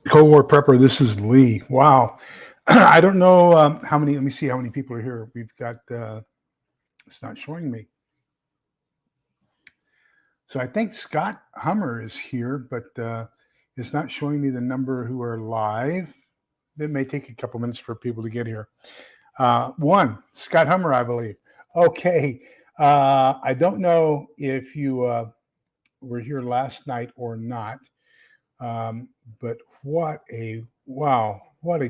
Cold War Prepper, this is Lee. Wow. I don't know how many, let me see how many people are here. We've got, it's not showing me. So I think Scott Hummer is here, but it's not showing me the number who are live. It may take a couple minutes for people to get here. One, Scott Hummer, I believe. Okay. I don't know if you were here last night or not, but what a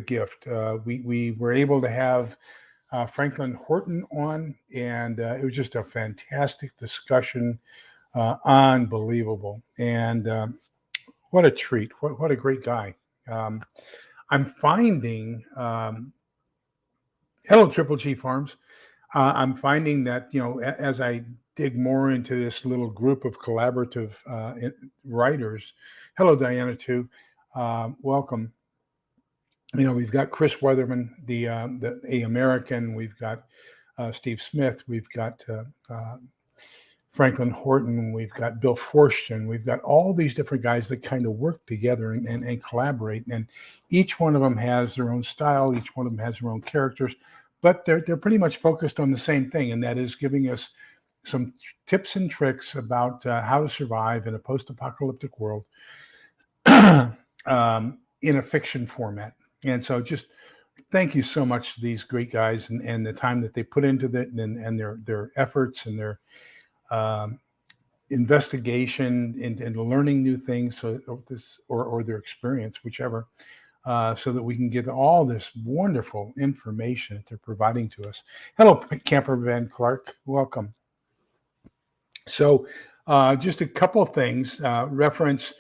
gift. We were able to have Franklin Horton on, and it was just a fantastic discussion. Unbelievable. And what a treat. What a great guy. Um, I'm finding, hello, Triple G Farms. I'm finding that, as I dig more into this little group of collaborative writers, hello, Diana, too. Welcome. We've got Chris Weatherman, the A American. We've got Steve Smith. We've got Franklin Horton. We've got Bill Forston. We've got all these different guys that kind of work together and collaborate. And each one of them has their own style. Each one of them has their own characters, but they're pretty much focused on the same thing, and that is giving us some tips and tricks about how to survive in a post-apocalyptic world in a fiction format. And so just thank you so much to these great guys and the time that they put into it and their efforts and their investigation into learning new things, so this or their experience, whichever, so that we can get all this wonderful information that they're providing to us. Hello, Camper Van Clark. Welcome. So just a couple of things. Reference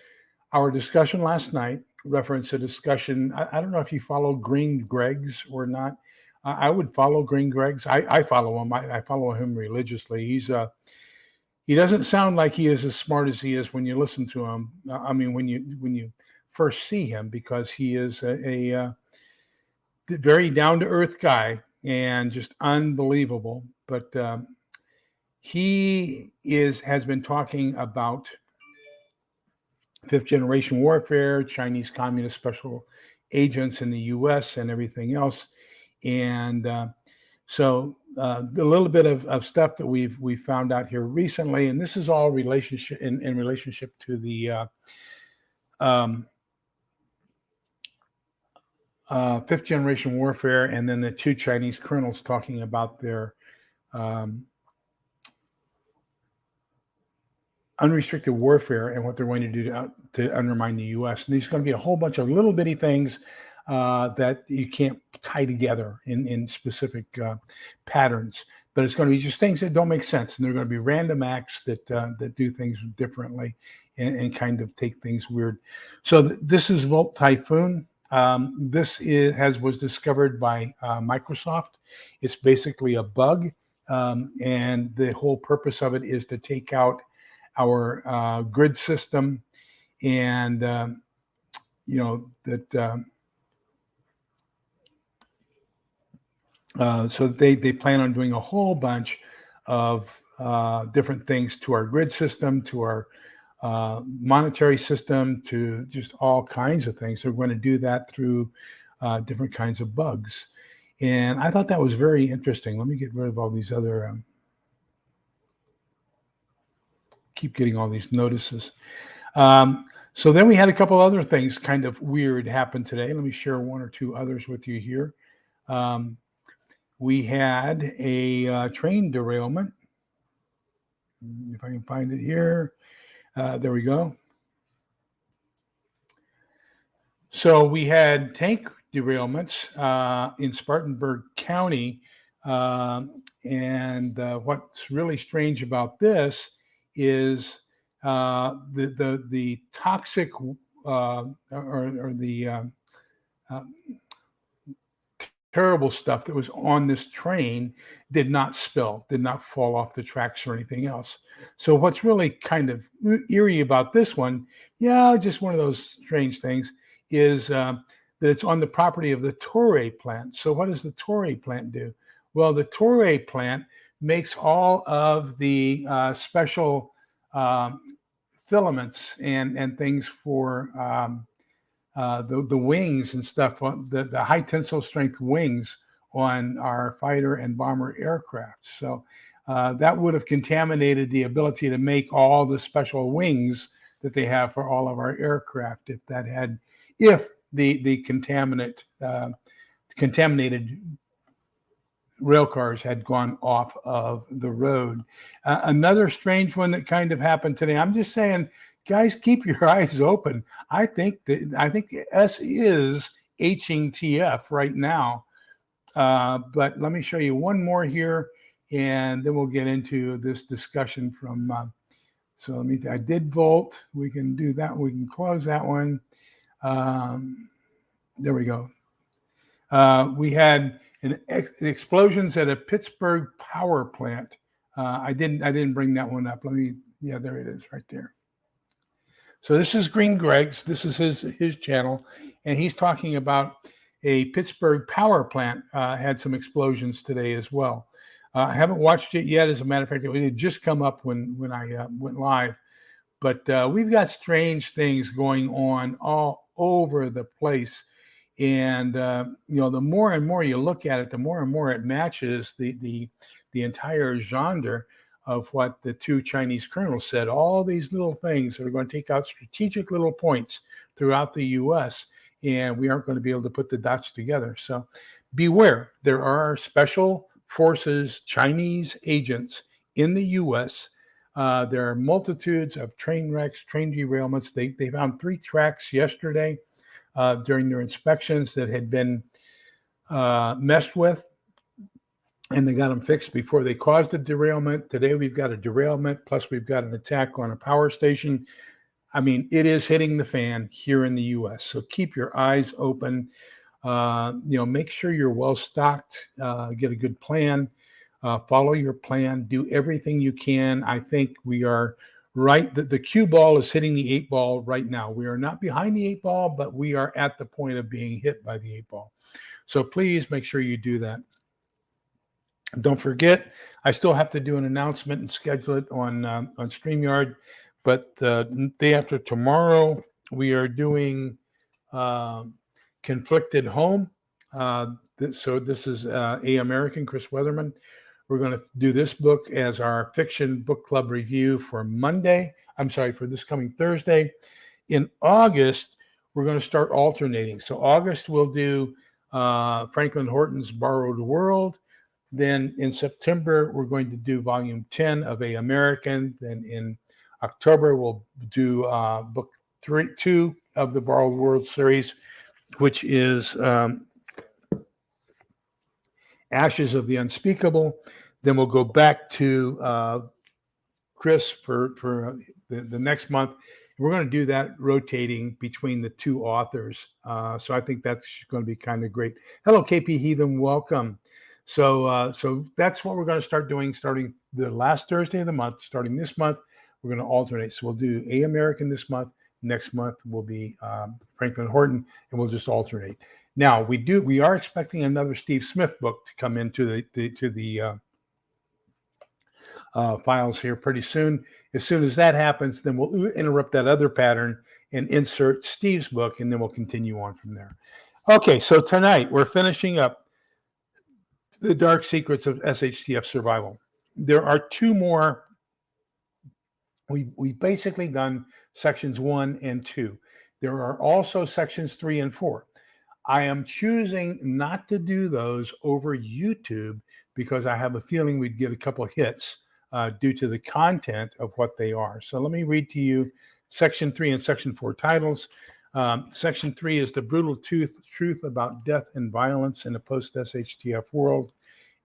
our discussion last night, reference a discussion. I don't know if you follow Green Greggs or not. I would follow Green Greggs. I follow him. I follow him religiously. He doesn't sound like he is as smart as he is when you listen to him. I mean, when you first see him, because he is a very down to earth guy and just unbelievable. But he has been talking about fifth generation warfare, Chinese communist special agents in the U.S. and everything else. And so a little bit of stuff that we found out here recently, and this is all relationship in relationship to the fifth generation warfare, and then the two Chinese colonels talking about their unrestricted warfare and what they're going to do to undermine the U.S. And there's going to be a whole bunch of little bitty things that you can't tie together in specific patterns, but it's going to be just things that don't make sense, and they're going to be random acts that do things differently and kind of take things weird. So this is Volt Typhoon. This was discovered by Microsoft. It's basically a bug, and the whole purpose of it is to take out our grid system, and so they plan on doing a whole bunch of different things to our grid system, to our monetary system, to just all kinds of things. They're going to do that through different kinds of bugs. And I thought that was very interesting. Let me get rid of all these other, keep getting all these notices. So then we had a couple other things kind of weird happen today. Let me share one or two others with you here. We had a train derailment. If I can find it here. There we go. So we had tank derailments in Spartanburg County. And what's really strange about this is the toxic or the terrible stuff that was on this train did not spill, did not fall off the tracks or anything else. So what's really kind of eerie about this one, just one of those strange things, is that it's on the property of the Torre plant. So what does the Torre plant do? Well, the Torre plant makes all of the special filaments and things for the wings and stuff, the high tensile strength wings on our fighter and bomber aircraft. So that would have contaminated the ability to make all the special wings that they have for all of our aircraft if the contaminated rail cars had gone off of the road. Another strange one that kind of happened today. I'm just saying, guys, keep your eyes open. I think S is Hing TF right now. But let me show you one more here, and then we'll get into this discussion from. So I did Volt. We can do that. We can close that one. There we go. We had explosions at a Pittsburgh power plant. I didn't bring that one up. Yeah, there it is right there. So this is Green Greg's. This is his channel, and he's talking about a Pittsburgh power plant had some explosions today as well. I haven't watched it yet. As a matter of fact, it had just come up when I went live. But we've got strange things going on all over the place. And the more and more you look at it, the more and more it matches the entire genre of what the two Chinese colonels said. All these little things that are going to take out strategic little points throughout the U.S., and we aren't going to be able to put the dots together. So beware. There are special forces, Chinese agents in the U.S. There are multitudes of train wrecks, train derailments. They found 3 tracks yesterday during their inspections that had been messed with, and they got them fixed before they caused a derailment. Today we've got a derailment, plus we've got an attack on a power station. I mean, it is hitting the fan here in the U.S., so keep your eyes open. Make sure you're well stocked, get a good plan, follow your plan, do everything you can. I think we are right. The cue ball is hitting the 8 ball right now. We are not behind the 8 ball, but we are at the point of being hit by the 8 ball. So please make sure you do that. Don't forget, I still have to do an announcement and schedule it on StreamYard. But day after tomorrow, we are doing Conflicted Home. So this is A American, Chris Weatherman. We're going to do this book as our fiction book club review for for this coming Thursday. In August, we're going to start alternating. So August, we'll do Franklin Horton's Borrowed World. Then in September, we're going to do volume 10 of A American. Then in October, we'll do book 2 of the Borrowed World series, which is Ashes of the Unspeakable. Then we'll go back to Chris for the next month. We're going to do that rotating between the 2 authors. So I think that's going to be kind of great. Hello, KP Heathen. Welcome. So that's what we're going to start doing starting the last Thursday of the month. Starting this month, we're going to alternate. So we'll do A American this month. Next month will be Franklin Horton, and we'll just alternate. Now we are expecting another Steve Smith book to come into the files here pretty soon. As soon as that happens, then we'll interrupt that other pattern and insert Steve's book, and then we'll continue on from there. Okay, so tonight we're finishing up The Dark Secrets of SHTF Survival. There are 2 more. We've basically done sections 1 and 2. There are also sections 3 and 4. I am choosing not to do those over YouTube because I have a feeling we'd get a couple of hits due to the content of what they are. So let me read to you section 3 and section 4 titles. Section 3 is The Brutal Truth About Death and Violence in a Post-SHTF World.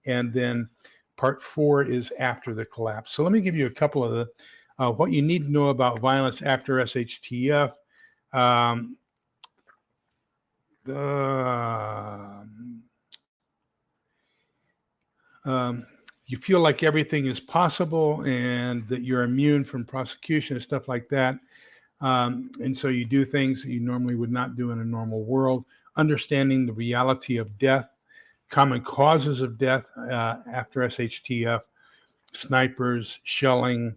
And then part 4 is After the Collapse. So let me give you a couple of the what you need to know about violence after SHTF. You feel like everything is possible and that you're immune from prosecution and stuff like that. And so you do things that you normally would not do in a normal world. Understanding the reality of death, common causes of death after SHTF, snipers, shelling,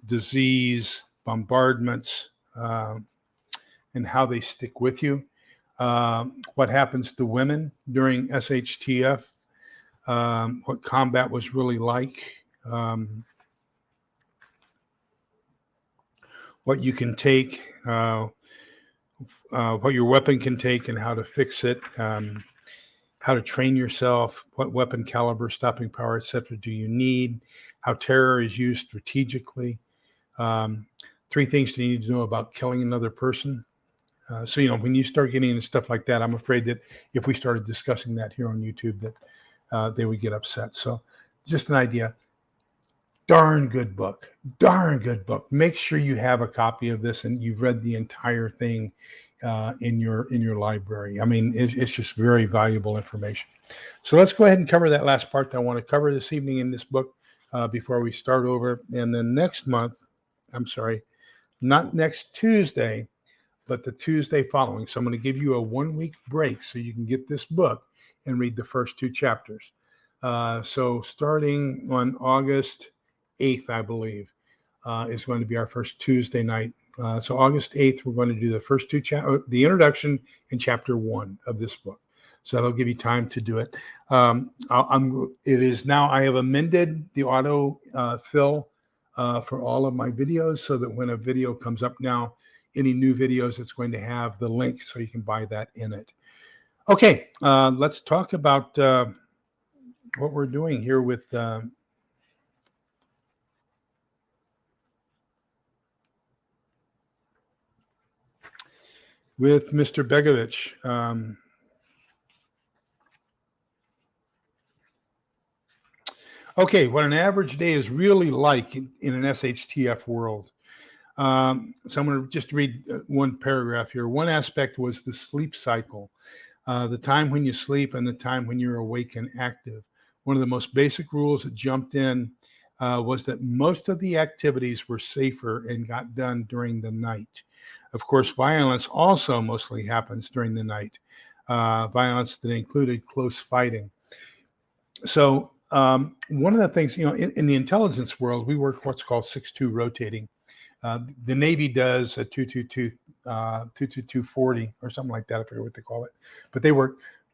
disease, bombardments, and how they stick with you. What happens to women during SHTF, what combat was really like, what you can take, what your weapon can take and how to fix it, how to train yourself, what weapon caliber, stopping power, etc. do you need, how terror is used strategically, 3 things you need to know about killing another person. So, when you start getting into stuff like that, I'm afraid that if we started discussing that here on YouTube, that they would get upset. So just an idea. Darn good book. Make sure you have a copy of this and you've read the entire thing in your library. I mean, it's just very valuable information. So let's go ahead and cover that last part that I want to cover this evening in this book before we start over. And then next month, I'm sorry, not next Tuesday, but the Tuesday following. So I'm going to give you a 1-week break so you can get this book and read the first 2 chapters. So starting on August 8th, I believe, is going to be our first Tuesday night. So August 8th, we're going to do the first 2 chapters, the introduction and chapter 1 of this book. So that'll give you time to do it. It is now, I have amended the auto fill for all of my videos so that when a video comes up now, any new videos, it's going to have the link so you can buy that in it. Okay, let's talk about what we're doing here with Mr. Begovic. Okay, what an average day is really like in an SHTF world. So I'm going to just read one paragraph here. One aspect was the sleep cycle, the time when you sleep and the time when you're awake and active. One of the most basic rules that jumped in was that most of the activities were safer and got done during the night. Of course, violence also mostly happens during the night, violence that included close fighting. So one of the things, in the intelligence world, we work what's called 6-2 rotating. The Navy does a 2-2-2, 2-2-2-40 or something like that. I forget what they call it, but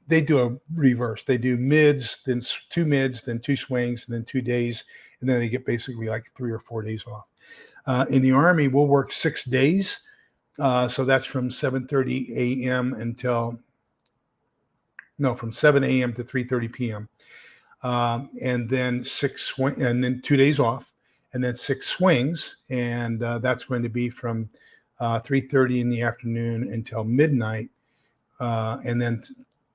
they do a reverse. They do mids, then 2 mids, then 2 swings, and then 2 days, and then they get basically like 3 or 4 days off. In the Army, we'll work 6 days. So that's from 7:30 a.m. from 7 a.m. to 3:30 p.m. And then 2 days off, and then 6 swings, and that's going to be from 3:30 in the afternoon until midnight, and then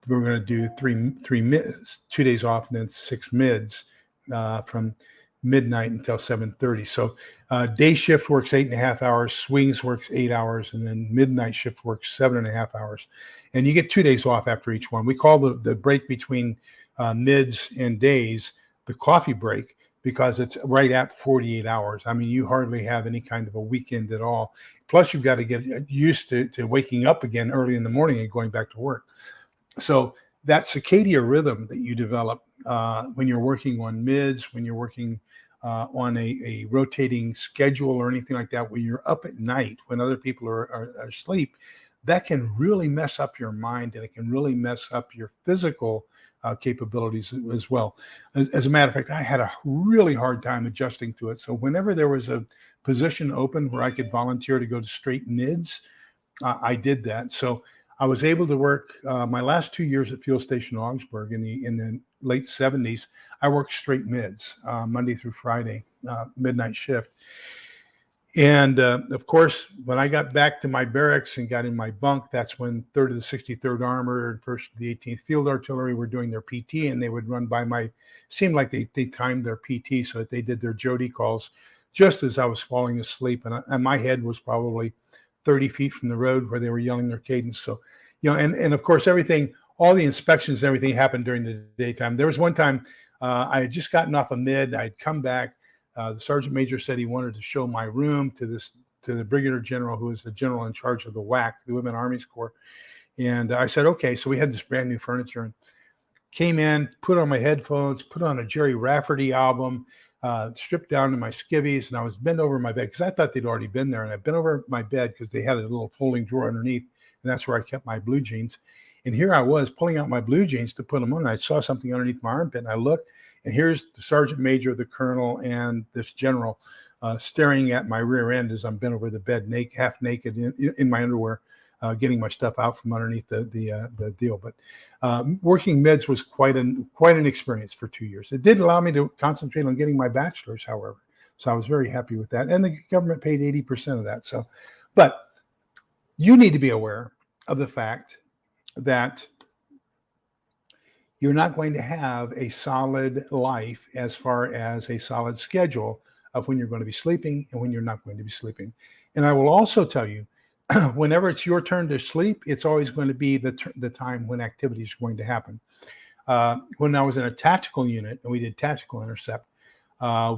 we're going to do 3 mids, 2 days off, and then 6 mids from midnight until 7:30. So day shift works 8.5 hours, swings works 8 hours, and then midnight shift works 7.5 hours. And you get 2 days off after each one. We call the break between mids and days the coffee break because it's right at 48 hours. I mean, you hardly have any kind of a weekend at all. Plus, you've got to get used to waking up again early in the morning and going back to work. So that circadian rhythm that you develop when you're working on mids, when you're working on a rotating schedule or anything like that, when you're up at night, when other people are asleep, that can really mess up your mind and it can really mess up your physical capabilities as well. As a matter of fact, I had a really hard time adjusting to it. So whenever there was a position open where I could volunteer to go to straight mids, I did that. So I was able to work my last 2 years at Fuel Station Augsburg in the late 70s. I worked straight mids, Monday through Friday, midnight shift. And of course, when I got back to my barracks and got in my bunk, that's when 3rd of the 63rd Armored and 1st of the 18th Field Artillery were doing their PT, and they would run by seemed like they timed their PT so that they did their Jody calls just as I was falling asleep. And my head was probably 30 feet from the road where they were yelling their cadence. So, and of course, all the inspections and everything happened during the daytime. There was one time I had just gotten off a mid. I'd come back. The sergeant major said he wanted to show my room to the brigadier general, who is the general in charge of the WAC, the Women Armies Corps. And I said, okay. So we had this brand new furniture and came in, put on my headphones, put on a Jerry Rafferty album, stripped down to my skivvies, and I was bent over my bed because I thought they'd already been there. And I bent over my bed because they had a little folding drawer underneath, and that's where I kept my blue jeans. And here I was pulling out my blue jeans to put them on. And I saw something underneath my armpit, and I looked, and here's the sergeant major, the colonel, and this general staring at my rear end as I'm bent over the bed, half naked in my underwear, getting my stuff out from underneath the deal. But working mids was quite an experience for 2 years. It did allow me to concentrate on getting my bachelor's, however. So I was very happy with that. And the government paid 80% of that. So, but you need to be aware of the fact that you're not going to have a solid life as far as a solid schedule of when you're going to be sleeping and when you're not going to be sleeping. And I will also tell you, whenever it's your turn to sleep, it's always going to be the time when activity is going to happen. When I was in a tactical unit and we did tactical intercept,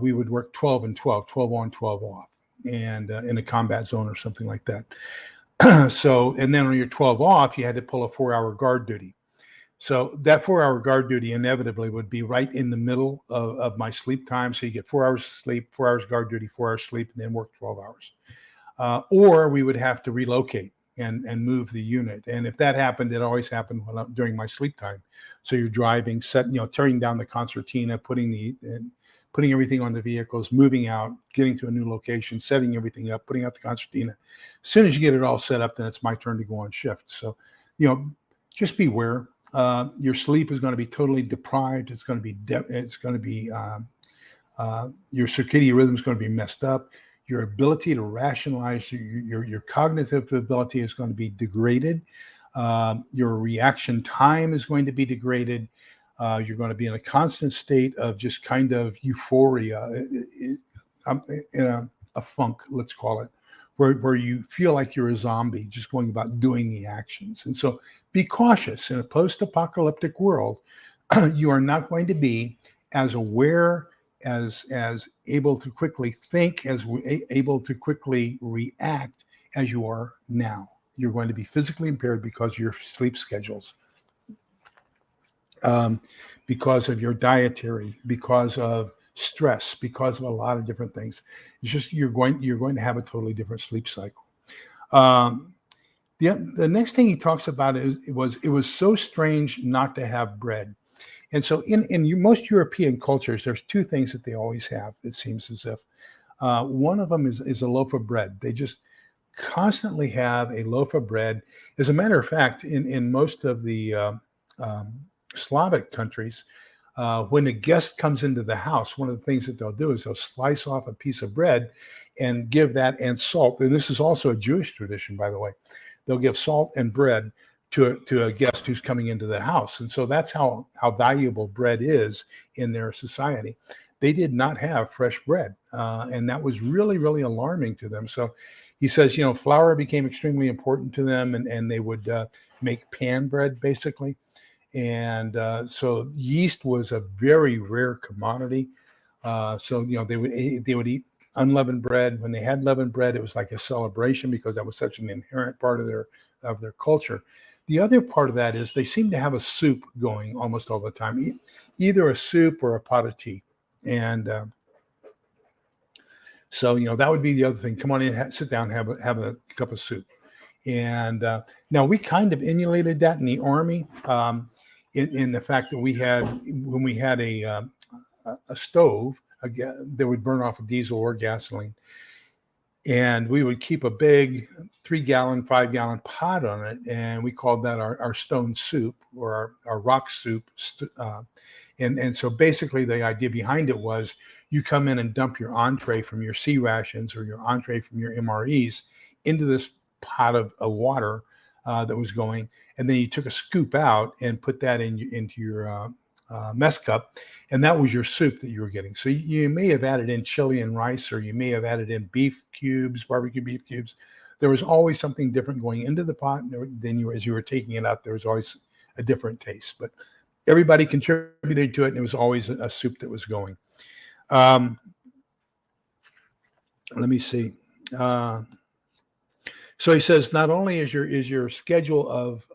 we would work 12 and 12, 12 on, 12 off, and in a combat zone or something like that. So, and then when you're 12 off, you had to pull a 4-hour guard duty. So that 4-hour guard duty inevitably would be right in the middle of my sleep time. So you get 4 hours of sleep, 4 hours guard duty, 4 hours sleep, and then work 12 hours. Or we would have to relocate and move the unit. And if that happened, it always happened during my sleep time. So you're driving, tearing down the concertina, putting everything on the vehicles, moving out, getting to a new location, setting everything up, putting out the concertina. As soon as you get it all set up, then it's my turn to go on shift. So, just beware. Your sleep is going to be totally deprived. It's going to be your circadian rhythm is going to be messed up. Your ability to rationalize, your cognitive ability is going to be degraded. Your reaction time is going to be degraded. You're going to be in a constant state of just kind of euphoria, in a funk, let's call it, where you feel like you're a zombie just going about doing the actions. And so be cautious. In a post-apocalyptic world, you are not going to be as aware, as able to quickly think, as able to quickly react as you are now. You're going to be physically impaired because of your sleep schedules, because of your dietary, because of stress, because of a lot of different things. It's just you're going to have a totally different sleep cycle. The next thing he talks about it was so strange not to have bread. And so in most European cultures, there's two things that they always have, it seems as if. One of them is a loaf of bread. They just constantly have a loaf of bread. As a matter of fact, in most of the Slavic countries, when a guest comes into the house, one of the things that they'll do is they'll slice off a piece of bread and give that and salt. And this is also a Jewish tradition, by the way. They'll give salt and bread to a guest who's coming into the house. And so that's how valuable bread is in their society. They did not have fresh bread. And that was really, really alarming to them. So he says, flour became extremely important to them, and they would make pan bread, basically. And so yeast was a very rare commodity. So they would eat unleavened bread. When they had leavened bread, it was like a celebration because that was such an inherent part of their culture. The other part of that is they seem to have a soup going almost all the time, either a soup or a pot of tea. And so that would be the other thing. Come on in, sit down, have a cup of soup. And now we kind of emulated that in the Army. In the fact that when we had a stove that would burn off of diesel or gasoline, and we would keep a big 3-gallon, 5-gallon pot on it, and we called that our stone soup or our rock soup. And so basically the idea behind it was you come in and dump your entree from your C rations or your entree from your MREs into this pot of water that was going, and then you took a scoop out and put that into your mess cup, and that was your soup that you were getting. So you may have added in chili and rice, or you may have added in beef cubes, barbecue beef cubes. There was always something different going into the pot, and then as you were taking it out, there was always a different taste. But everybody contributed to it, and it was always a soup that was going. Let me see. So he says, not only is your schedule of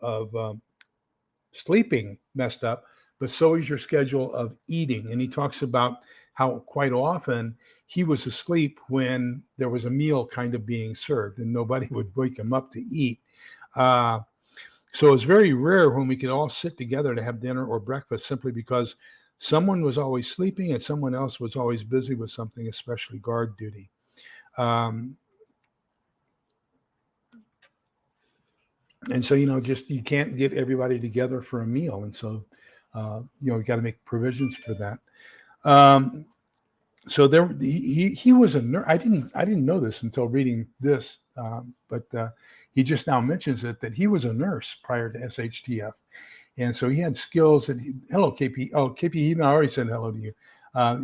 sleeping messed up, but so is your schedule of eating. And he talks about how quite often he was asleep when there was a meal kind of being served and nobody would wake him up to eat. Uh, so it was very rare when we could all sit together to have dinner or breakfast simply because someone was always sleeping and someone else was always busy with something, especially guard duty. Um, and so, just you can't get everybody together for a meal. And so, you got to make provisions for that. Um, so he was a nurse. I didn't know this until reading this, but he just now mentions it that he was a nurse prior to SHTF, and so he had skills. And hello, KP. Oh, KP, I already said hello to you.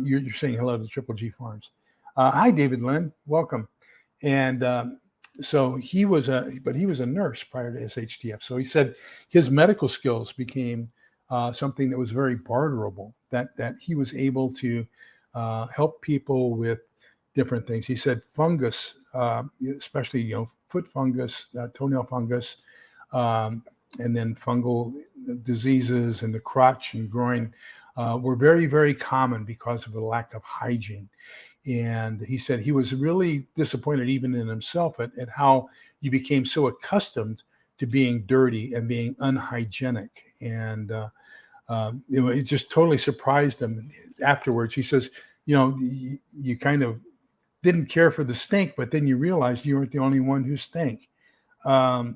You're saying hello to Triple G Farms. Hi, David Lynn. Welcome. And so he was a nurse prior to SHTF. So he said his medical skills became something that was very barterable. That he was able to help people with different things. He said fungus, especially foot fungus, toenail fungus, and then fungal diseases in the crotch and groin were very, very common because of a lack of hygiene. And he said he was really disappointed even in himself at how you became so accustomed to being dirty and being unhygienic. And it just totally surprised him afterwards. He says, you kind of didn't care for the stink, but then you realized you weren't the only one who stank. So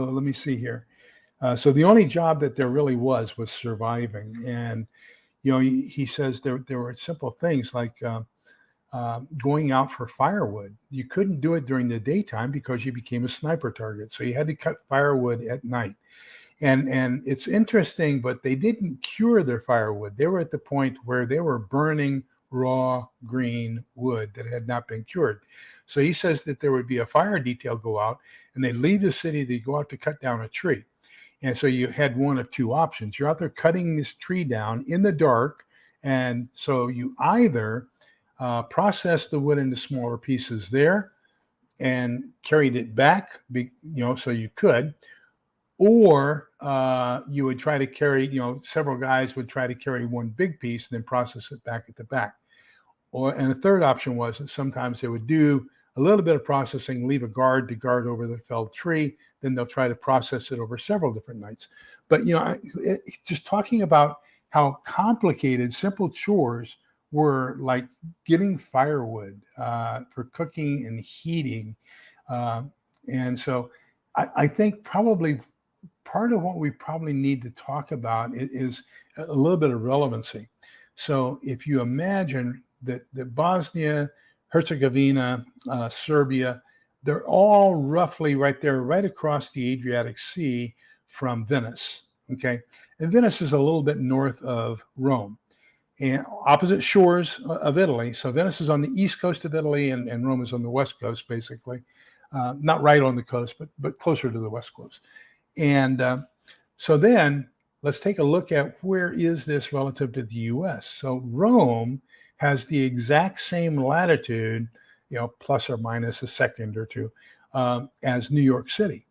let me see here. So the only job that there really was surviving. And, he says there were simple things like going out for firewood. You couldn't do it during the daytime because you became a sniper target. So you had to cut firewood at night. And it's interesting, but they didn't cure their firewood. They were at the point where they were burning raw green wood that had not been cured. So he says that there would be a fire detail go out and they'd leave the city, they'd go out to cut down a tree. And so you had one of two options. You're out there cutting this tree down in the dark. And so you either process the wood into smaller pieces there and carried it back, so you could, or you would try to carry, several guys would try to carry one big piece and then process it back at the back. And the third option was that sometimes they would do a little bit of processing, leave a guard to guard over the felled tree, then they'll try to process it over several different nights. But, just talking about how complicated simple chores were, like getting firewood for cooking and heating. And so I think probably part of what we probably need to talk about is a little bit of relevancy. So if you imagine that Bosnia, Herzegovina, Serbia, they're all roughly right there, right across the Adriatic Sea from Venice, okay? And Venice is a little bit north of Rome and opposite shores of Italy. So Venice is on the east coast of Italy and Rome is on the west coast, basically. Not right on the coast, but closer to the west coast. And so then let's take a look at where is this relative to the U.S. So Rome has the exact same latitude, plus or minus a second or two, as New York City.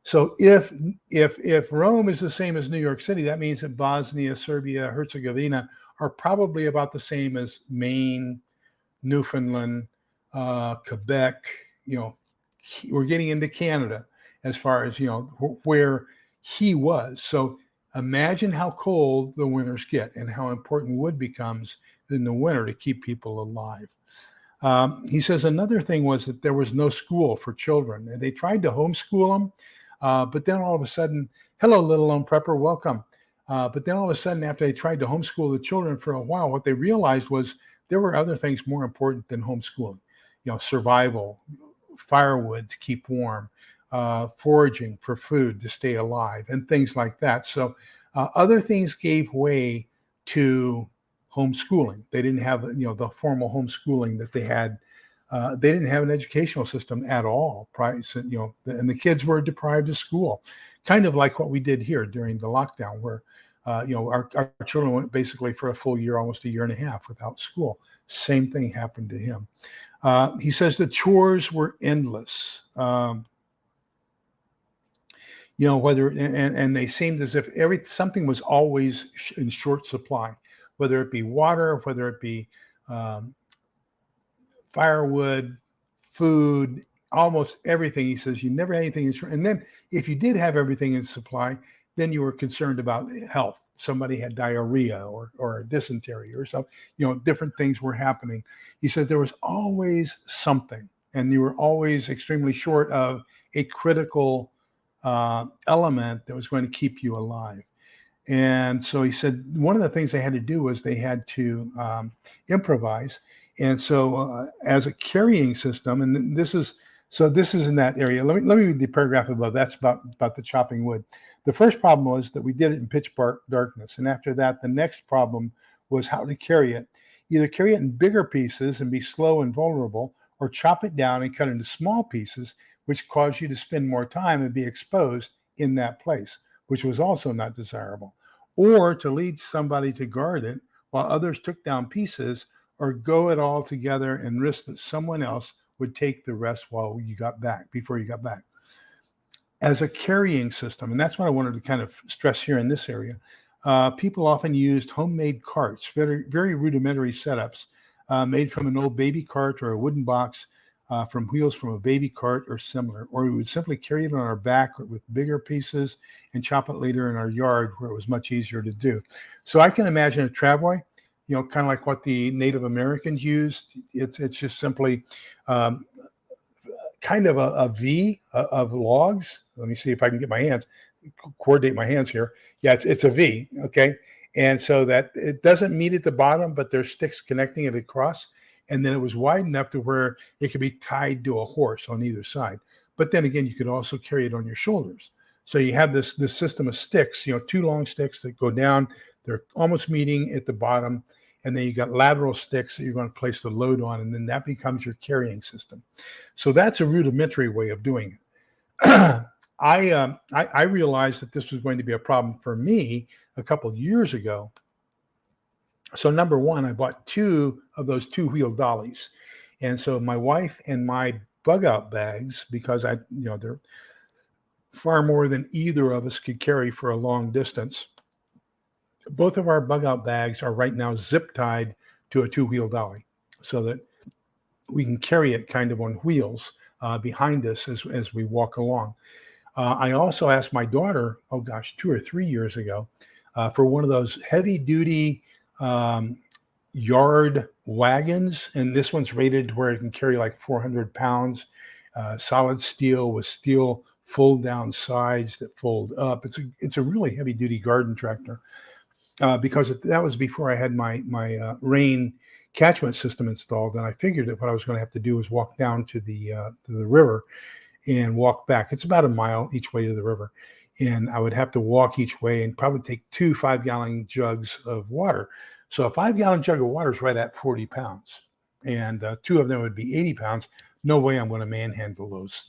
So if Rome is the same as New York City, that means that Bosnia, Serbia, Herzegovina are probably about the same as Maine, Newfoundland, Quebec. We're getting into Canada as far as where he was. So imagine how cold the winters get and how important wood becomes in the winter to keep people alive. He says another thing was that there was no school for children. And they tried to homeschool them, but then all of a sudden, hello, Little Lone Prepper, welcome. But then all of a sudden, after they tried to homeschool the children for a while, what they realized was there were other things more important than homeschooling. Survival, firewood to keep warm, foraging for food to stay alive, and things like that. So other things gave way to homeschooling. They didn't have, the formal homeschooling that they had. They didn't have an educational system at all. And the kids were deprived of school, kind of like what we did here during the lockdown, where our children went basically for a full year, almost a year and a half without school. Same thing happened to him. He says the chores were endless. Whether and they seemed as if something was always in short supply. whether it be water, whether it be um, firewood, food, almost everything. He says you never had anything in, and then if you did have everything in supply, then you were concerned about health. Somebody had diarrhea or dysentery or something, different things were happening. He said there was always something, and you were always extremely short of a critical element that was going to keep you alive. And so he said one of the things they had to do was they had to improvise. And so as a carrying system, and this is in that area. Let me read the paragraph above. That's about the chopping wood. The first problem was that we did it in pitch darkness. And after that, the next problem was how to carry it. Either carry it in bigger pieces and be slow and vulnerable, or chop it down and cut into small pieces, which cause you to spend more time and be exposed in that place, which was also not desirable, or to lead somebody to guard it while others took down pieces, or go it all together and risk that someone else would take the rest before you got back. As a carrying system, and that's what I wanted to kind of stress here in this area, people often used homemade carts, very, very rudimentary setups, made from an old baby cart or a wooden box, from wheels from a baby cart or similar, or we would simply carry it on our back with bigger pieces and chop it later in our yard where it was much easier to do. So I can imagine a travoy, kind of like what the Native Americans used. It's just simply kind of a V of logs. Let me see if I can get my hands, coordinate my hands here. Yeah, it's a V, okay? And so that it doesn't meet at the bottom, but there's sticks connecting it across. And then it was wide enough to where it could be tied to a horse on either side. But then again, you could also carry it on your shoulders. So you have this system of sticks, 2 long sticks that go down. They're almost meeting at the bottom. And then you got lateral sticks that you're going to place the load on, and then that becomes your carrying system. So that's a rudimentary way of doing it. I realized that this was going to be a problem for me a couple of years ago. So number one, I bought 2 of those 2-wheel dollies. And so my wife and my bug out bags, because they're far more than either of us could carry for a long distance. Both of our bug out bags are right now zip tied to a 2-wheel dolly so that we can carry it kind of on wheels behind us as we walk along. I also asked my daughter, 2 or 3 years ago, for one of those heavy duty yard wagons. And this one's rated where it can carry like 400 pounds, solid steel with steel fold down sides that fold up. It's a really heavy duty garden tractor. Because that was before I had my rain catchment system installed, and I figured that what I was going to have to do was walk down to the river and walk back. It's about a mile each way to the river, and I would have to walk each way and probably take 2 5-gallon jugs of water. So a 5-gallon jug of water is right at 40 pounds, and 2 of them would be 80 pounds. No way I'm going to manhandle those.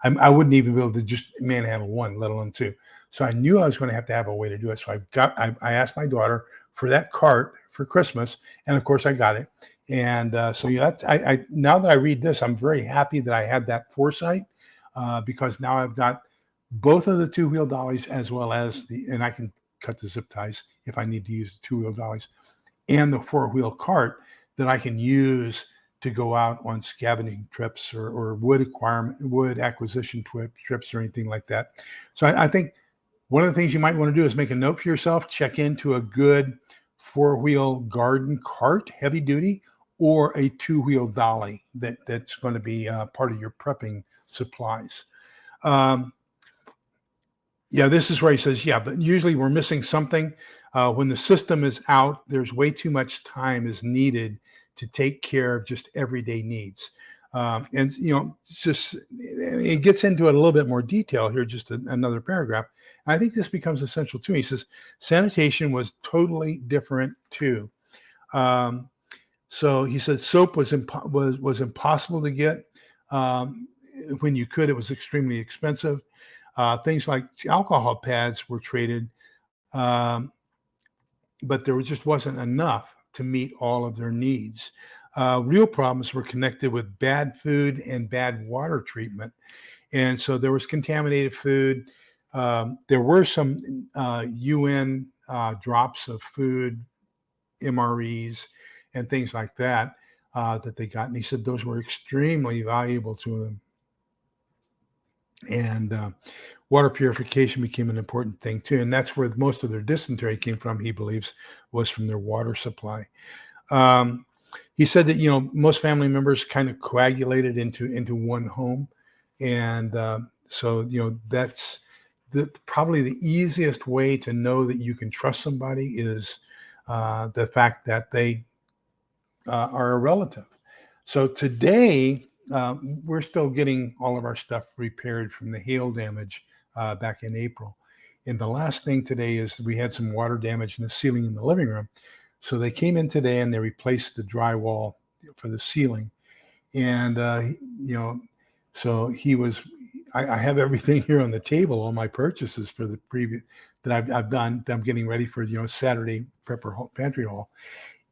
I wouldn't even be able to just manhandle 1, let alone 2. So I knew I was going to have a way to do it. So I asked my daughter for that cart for Christmas, and of course I got it. And so now that I read this, I'm very happy that I had that foresight, because now I've got both of the 2-wheel dollies as well as and I can cut the zip ties if I need to use the 2-wheel dollies, and the 4-wheel cart that I can use to go out on scavenging trips or wood acquisition trips or anything like that. So I think one of the things you might want to do is make a note for yourself, check into a good 4-wheel garden cart, heavy duty, or a 2-wheel dolly that's going to be part of your prepping supplies. This is where he says, but usually we're missing something. When the system is out, there's way too much time is needed to take care of just everyday needs. It gets into it a little bit more detail here, just another paragraph. And I think this becomes essential too. He says, sanitation was totally different too. So he said soap was impossible to get. When you could, it was extremely expensive. Things like alcohol pads were traded, but there just wasn't enough to meet all of their needs. Real problems were connected with bad food and bad water treatment. And so there was contaminated food. There were some UN drops of food MREs and things like that that they got. And he said those were extremely valuable to him. And water purification became an important thing too. And that's where most of their dysentery came from, he believes, was from their water supply. He said that, most family members kind of coagulated into one home. And so, that's probably the easiest way to know that you can trust somebody is the fact that they are a relative. So today, we're still getting all of our stuff repaired from the hail damage back in April. And the last thing today is we had some water damage in the ceiling in the living room. So they came in today and they replaced the drywall for the ceiling. And, so I have everything here on the table, all my purchases for the previous that I've done. I'm getting ready for, Saturday prepper pantry haul.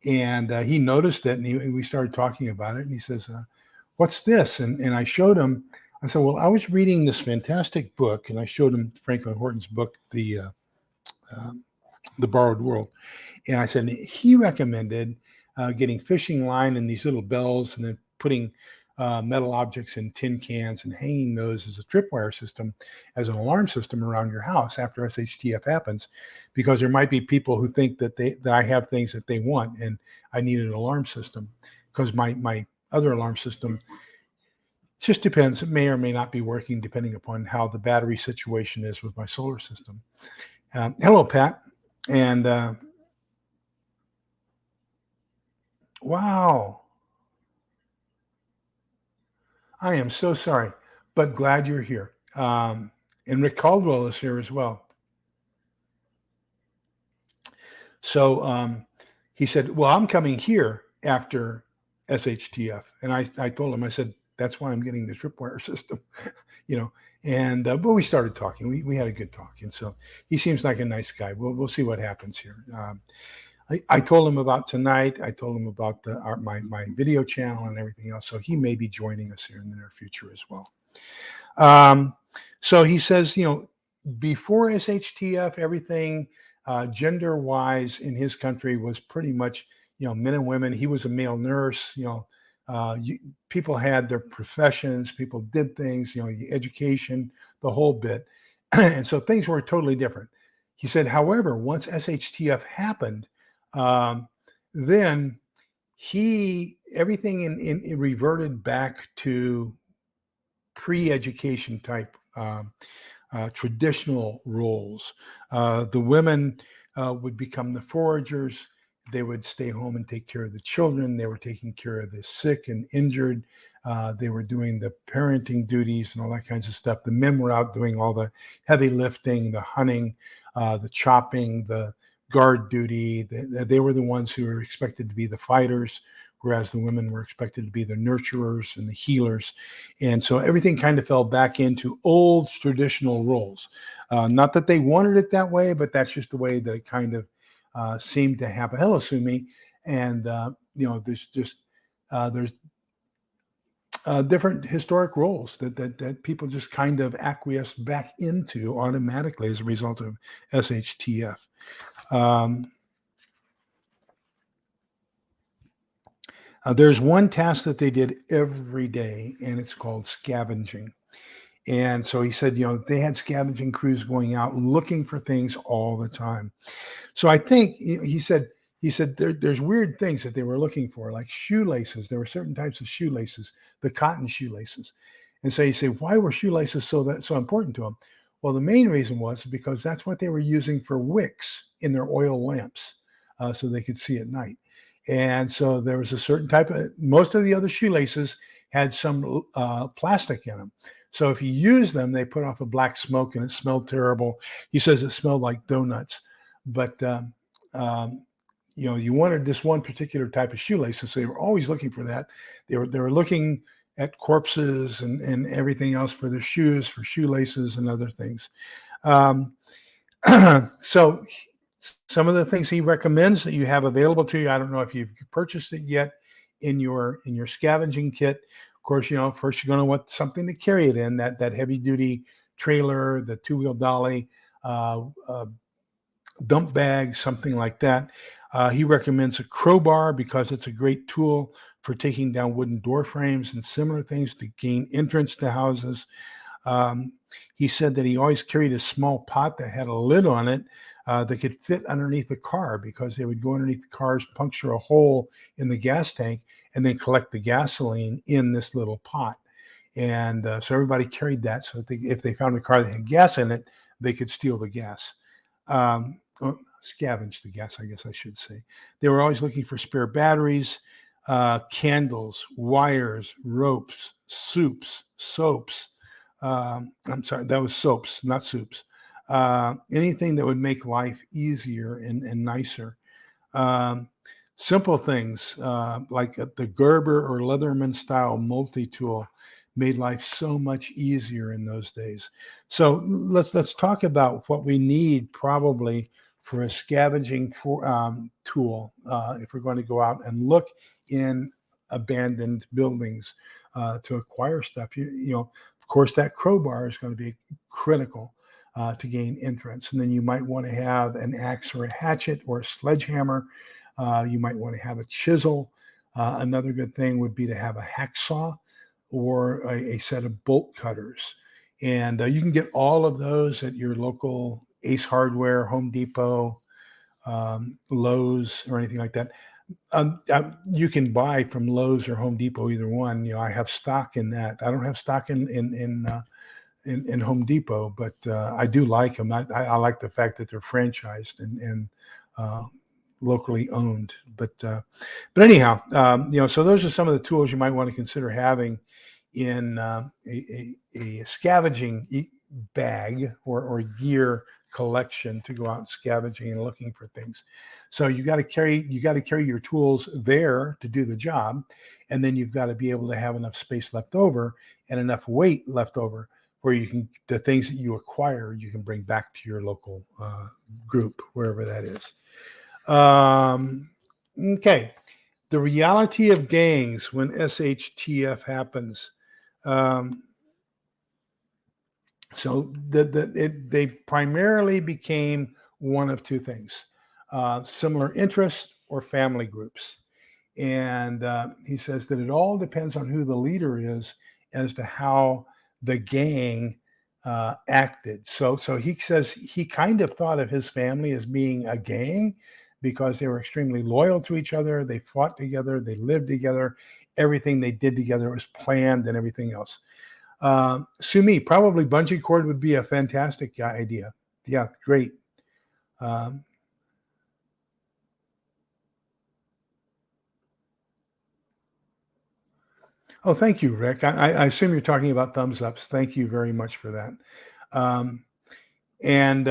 And he noticed it, and we started talking about it. And he says, "What's this?" And I showed him. I said, "Well, I was reading this fantastic book," and I showed him Franklin Horton's book, The Borrowed World. And I said he recommended getting fishing line and these little bells, and then putting metal objects in tin cans and hanging those as a tripwire system, as an alarm system around your house after SHTF happens, because there might be people who think that I have things that they want and I need an alarm system, because my other alarm system just depends. It may or may not be working depending upon how the battery situation is with my solar system. Hello, Pat. And wow. I am so sorry, but glad you're here. And Rick Caldwell is here as well. So he said, "Well, I'm coming here after SHTF." And I told him, I said, "That's why I'm getting the tripwire system," And but we started talking. We had a good talk. And so he seems like a nice guy. We'll see what happens here. I told him about tonight. I told him about my video channel and everything else. So he may be joining us here in the near future as well. So he says, before SHTF, everything gender-wise in his country was pretty much, men and women. He was a male nurse. People had their professions. People did things. Education, the whole bit, and so things were totally different. He said, however, once SHTF happened, then everything in reverted back to pre-education type traditional roles. The women would become the foragers. They would stay home and take care of the children. They were taking care of the sick and injured. They were doing the parenting duties and all that kinds of stuff. The men were out doing all the heavy lifting, the hunting, the chopping, the guard duty. They were the ones who were expected to be the fighters, whereas the women were expected to be the nurturers and the healers. And so everything kind of fell back into old traditional roles. Not that they wanted it that way, but that's just the way that it kind of seemed to happen. Hello, Sumi. And, there's just, there's different historic roles that people just kind of acquiesce back into automatically as a result of SHTF. There's one task that they did every day, and it's called scavenging. And so he said, they had scavenging crews going out looking for things all the time. So I think he said there's weird things that they were looking for, like shoelaces. There were certain types of shoelaces, the cotton shoelaces. And so you say, why were shoelaces so important to them? Well, the main reason was because that's what they were using for wicks in their oil lamps, so they could see at night. And so there was a certain type of, most of the other shoelaces had some plastic in them. So if you use them, they put off a black smoke and it smelled terrible. He says it smelled like donuts. But, you wanted this one particular type of shoelaces. So they were always looking for that. They were looking at corpses and everything else for their shoes, for shoelaces and other things. So some of the things he recommends that you have available to you, I don't know if you've purchased it yet in your scavenging kit. Of course, first you're going to want something to carry it in, that heavy duty trailer, the 2-wheel dolly, dump bag, something like that. He recommends a crowbar because it's a great tool for taking down wooden door frames and similar things to gain entrance to houses. Um, he said that he always carried a small pot that had a lid on it that could fit underneath the car because they would go underneath the cars, puncture a hole in the gas tank, and then collect the gasoline in this little pot. And so everybody carried that so that if they found a car that had gas in it, they could steal the gas. Or scavenge the gas, I guess I should say. They were always looking for spare batteries, candles, wires, ropes, soups, soaps. I'm sorry, that was soaps, not soups. Anything that would make life easier and nicer. Um, Simple things like the Gerber or Leatherman style multi-tool made life so much easier in those days. So let's talk about what we need probably for a scavenging tool if we're going to go out and look in abandoned buildings to acquire stuff. You know, of course, that crowbar is going to be critical to gain entrance, and then you might want to have an axe or a hatchet or a sledgehammer. You might want to have a chisel. Another good thing would be to have a hacksaw or a set of bolt cutters. And you can get all of those at your local Ace Hardware, Home Depot, Lowe's, or anything like that. You can buy from Lowe's or Home Depot, either one. You know, I have stock in that. I don't have stock in Home Depot, but I do like them. I like the fact that they're franchised and locally owned. But anyhow, you know, so those are some of the tools you might want to consider having in a scavenging bag or gear collection to go out scavenging and looking for things. So you got to carry your tools there to do the job, and then you've got to be able to have enough space left over and enough weight left over where you can, the things that you acquire, you can bring back to your local group, wherever that is. Okay, the reality of gangs when SHTF happens. So they primarily became one of two things: similar interests or family groups. And he says that it all depends on who the leader is as to how the gang acted. So he says he kind of thought of his family as being a gang because they were extremely loyal to each other. They fought together. They lived together. Everything they did together was planned and everything else. Sue me, probably bungee cord would be a fantastic idea. Yeah, great. Oh, thank you, Rick. I assume you're talking about thumbs ups. Thank you very much for that. Um, and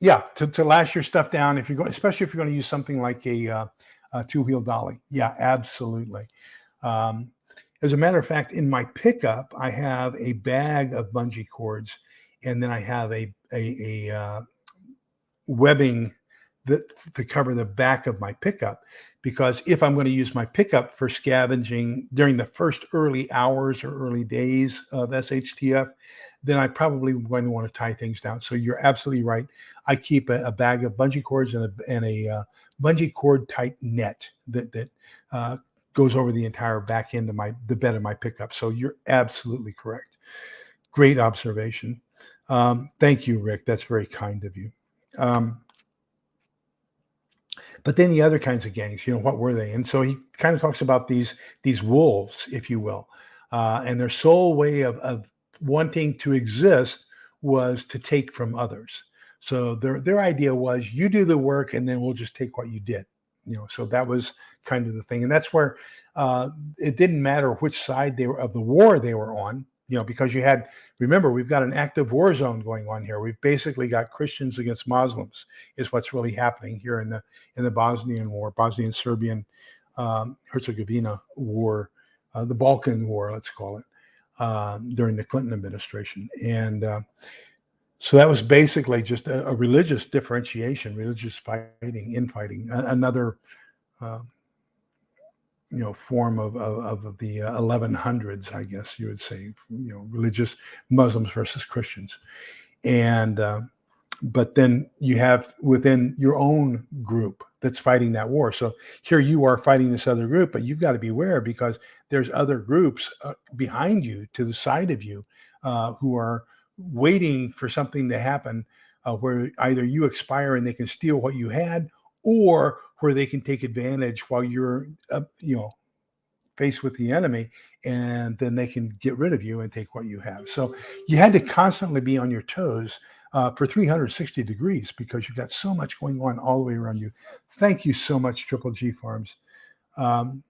yeah, to lash your stuff down, if you're going, especially if you're going to use something like a two-wheel dolly. Yeah, absolutely. As a matter of fact, in my pickup, I have a bag of bungee cords, and then I have a webbing that to cover the back of my pickup, because if I'm going to use my pickup for scavenging during the first early hours or early days of SHTF, then I probably going to want to tie things down. So you're absolutely right. I keep a bag of bungee cords and a bungee cord type net that goes over the entire back end of the bed of my pickup. So you're absolutely correct. Great observation. Thank you, Rick. That's very kind of you. But then the other kinds of gangs, you know, what were they? And so he kind of talks about these wolves, if you will, and their sole way of wanting to exist was to take from others. So their idea was, you do the work, and then we'll just take what you did. You know, so that was kind of the thing, and that's where it didn't matter which side they were of the war they were on. You know, because remember, we've got an active war zone going on here. We've basically got Christians against Muslims is what's really happening here in the Bosnian War, Bosnian Serbian Herzegovina War, the Balkan War, let's call it, during the Clinton administration. And so that was basically just a religious differentiation, religious fighting, infighting, another form of the 1100s, I guess you would say, religious Muslims versus Christians. And but then you have within your own group that's fighting that war. So here you are fighting this other group, but you've got to beware because there's other groups behind you, to the side of you, who are waiting for something to happen, where either you expire and they can steal what you had, or where they can take advantage while you're, faced with the enemy, and then they can get rid of you and take what you have. So you had to constantly be on your toes for 360 degrees because you've got so much going on all the way around you. Thank you so much, Triple G Farms. Um,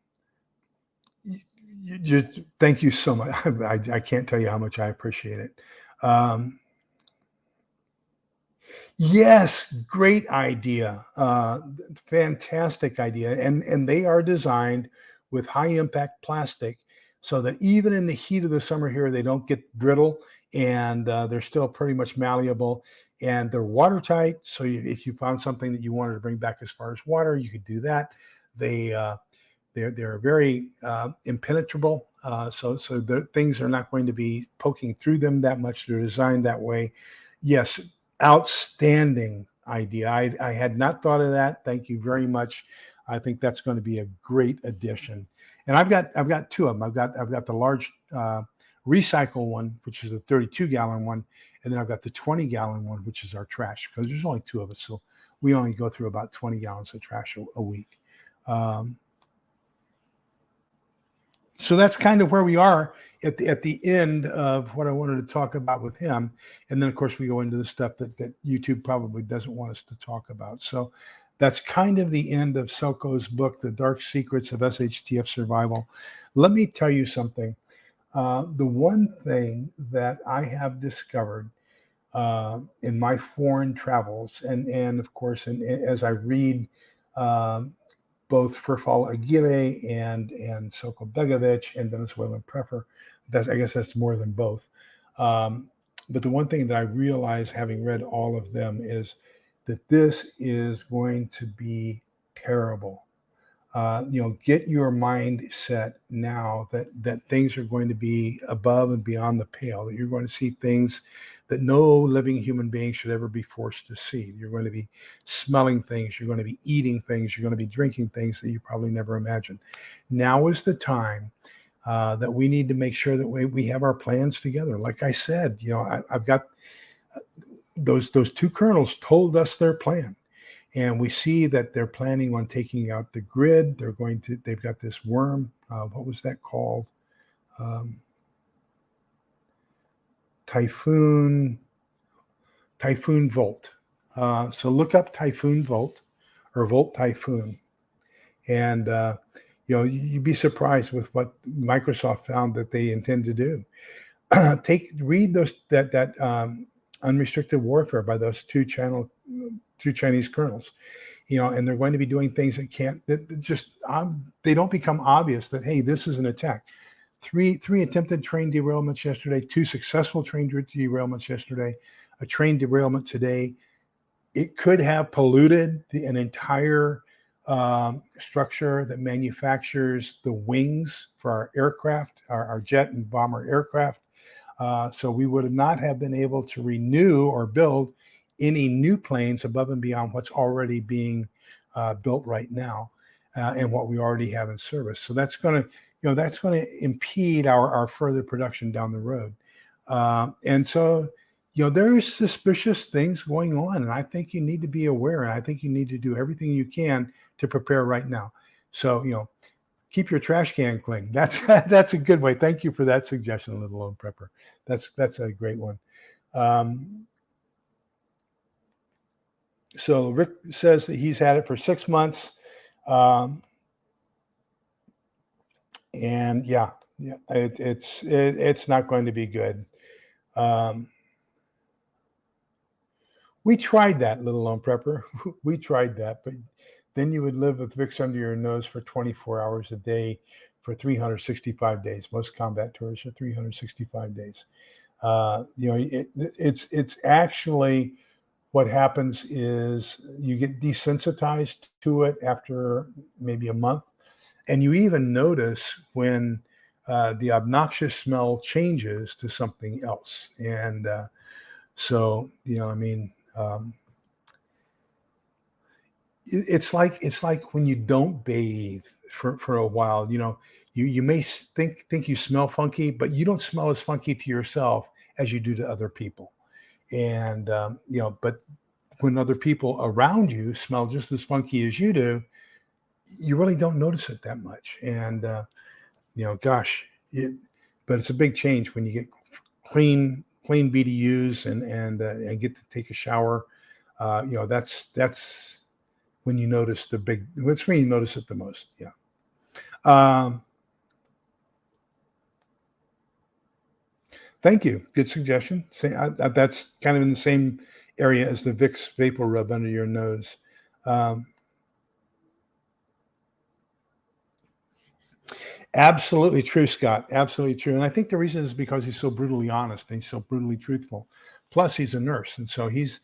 Thank you so much. I can't tell you how much I appreciate it. Um, Yes, great idea. Fantastic idea. And they are designed with high impact plastic so that even in the heat of the summer here, they don't get brittle, and they're still pretty much malleable, and they're watertight. So if you found something that you wanted to bring back as far as water, you could do that. They they're very impenetrable, so the things are not going to be poking through them that much. They're designed that way. Yes, outstanding idea. I had not thought of that. Thank you very much. I think that's going to be a great addition. And I've got two of them. I've got the large recycle one, which is a 32-gallon one, and then I've got the 20-gallon one, which is our trash, because there's only two of us, so we only go through about 20 gallons of trash a week. So that's kind of where we are at the end of what I wanted to talk about with him. And then, of course, we go into the stuff that YouTube probably doesn't want us to talk about. So that's kind of the end of Selco's book, The Dark Secrets of SHTF Survival. Let me tell you something. The one thing that I have discovered in my foreign travels, and of course, as I read both Furfal Aguirre and Selco Begovic and Venezuelan Prepper. I guess that's more than both. But the one thing that I realize, having read all of them, is that this is going to be terrible. Get your mind set now that things are going to be above and beyond the pale, that you're going to see things that no living human being should ever be forced to see. You're going to be smelling things, you're going to be eating things, you're going to be drinking things that you probably never imagined. Now is the time that we need to make sure that we have our plans together. Like I said, I've got those two colonels told us their plan. And we see that they're planning on taking out the grid. They've got this worm. What was that called? Typhoon Volt. So look up Typhoon Volt or Volt Typhoon. And, you'd be surprised with what Microsoft found that they intend to do. Read that Unrestricted Warfare by those two Chinese colonels, and they're going to be doing things they don't become obvious that, hey, this is an attack. Three attempted train derailments yesterday, 2 successful train derailments yesterday, a train derailment today. It could have polluted an entire structure that manufactures the wings for our aircraft, our jet and bomber aircraft. So we would not have been able to renew or build any new planes above and beyond what's already being built right now, and what we already have in service. So that's going to impede our further production down the road. And so, there's suspicious things going on, and I think you need to be aware, and I think you need to do everything you can to prepare right now. So, keep your trash can clean. That's a good way. Thank you for that suggestion, Little Lone Prepper. That's a great one. So Rick says that he's had it for 6 months. And it's not going to be good. We tried that, Little Lone Prepper. We tried that, but then you would live with Vicks under your nose for 24 hours a day for 365 days. Most combat tours are 365 days. It's actually, what happens is you get desensitized to it after maybe a month. And you even notice when the obnoxious smell changes to something else. And It's like when you don't bathe for a while. You may think you smell funky, but you don't smell as funky to yourself as you do to other people. And but when other people around you smell just as funky as you do, you really don't notice it that much. And gosh, but it's a big change when you get clean BDUs and get to take a shower. That's when you notice that's when you notice it the most. Yeah. Thank you. Good suggestion. That's kind of in the same area as the Vicks vapor rub under your nose. Absolutely true, Scott. Absolutely true. And I think the reason is because he's so brutally honest and he's so brutally truthful. Plus, he's a nurse, and so he's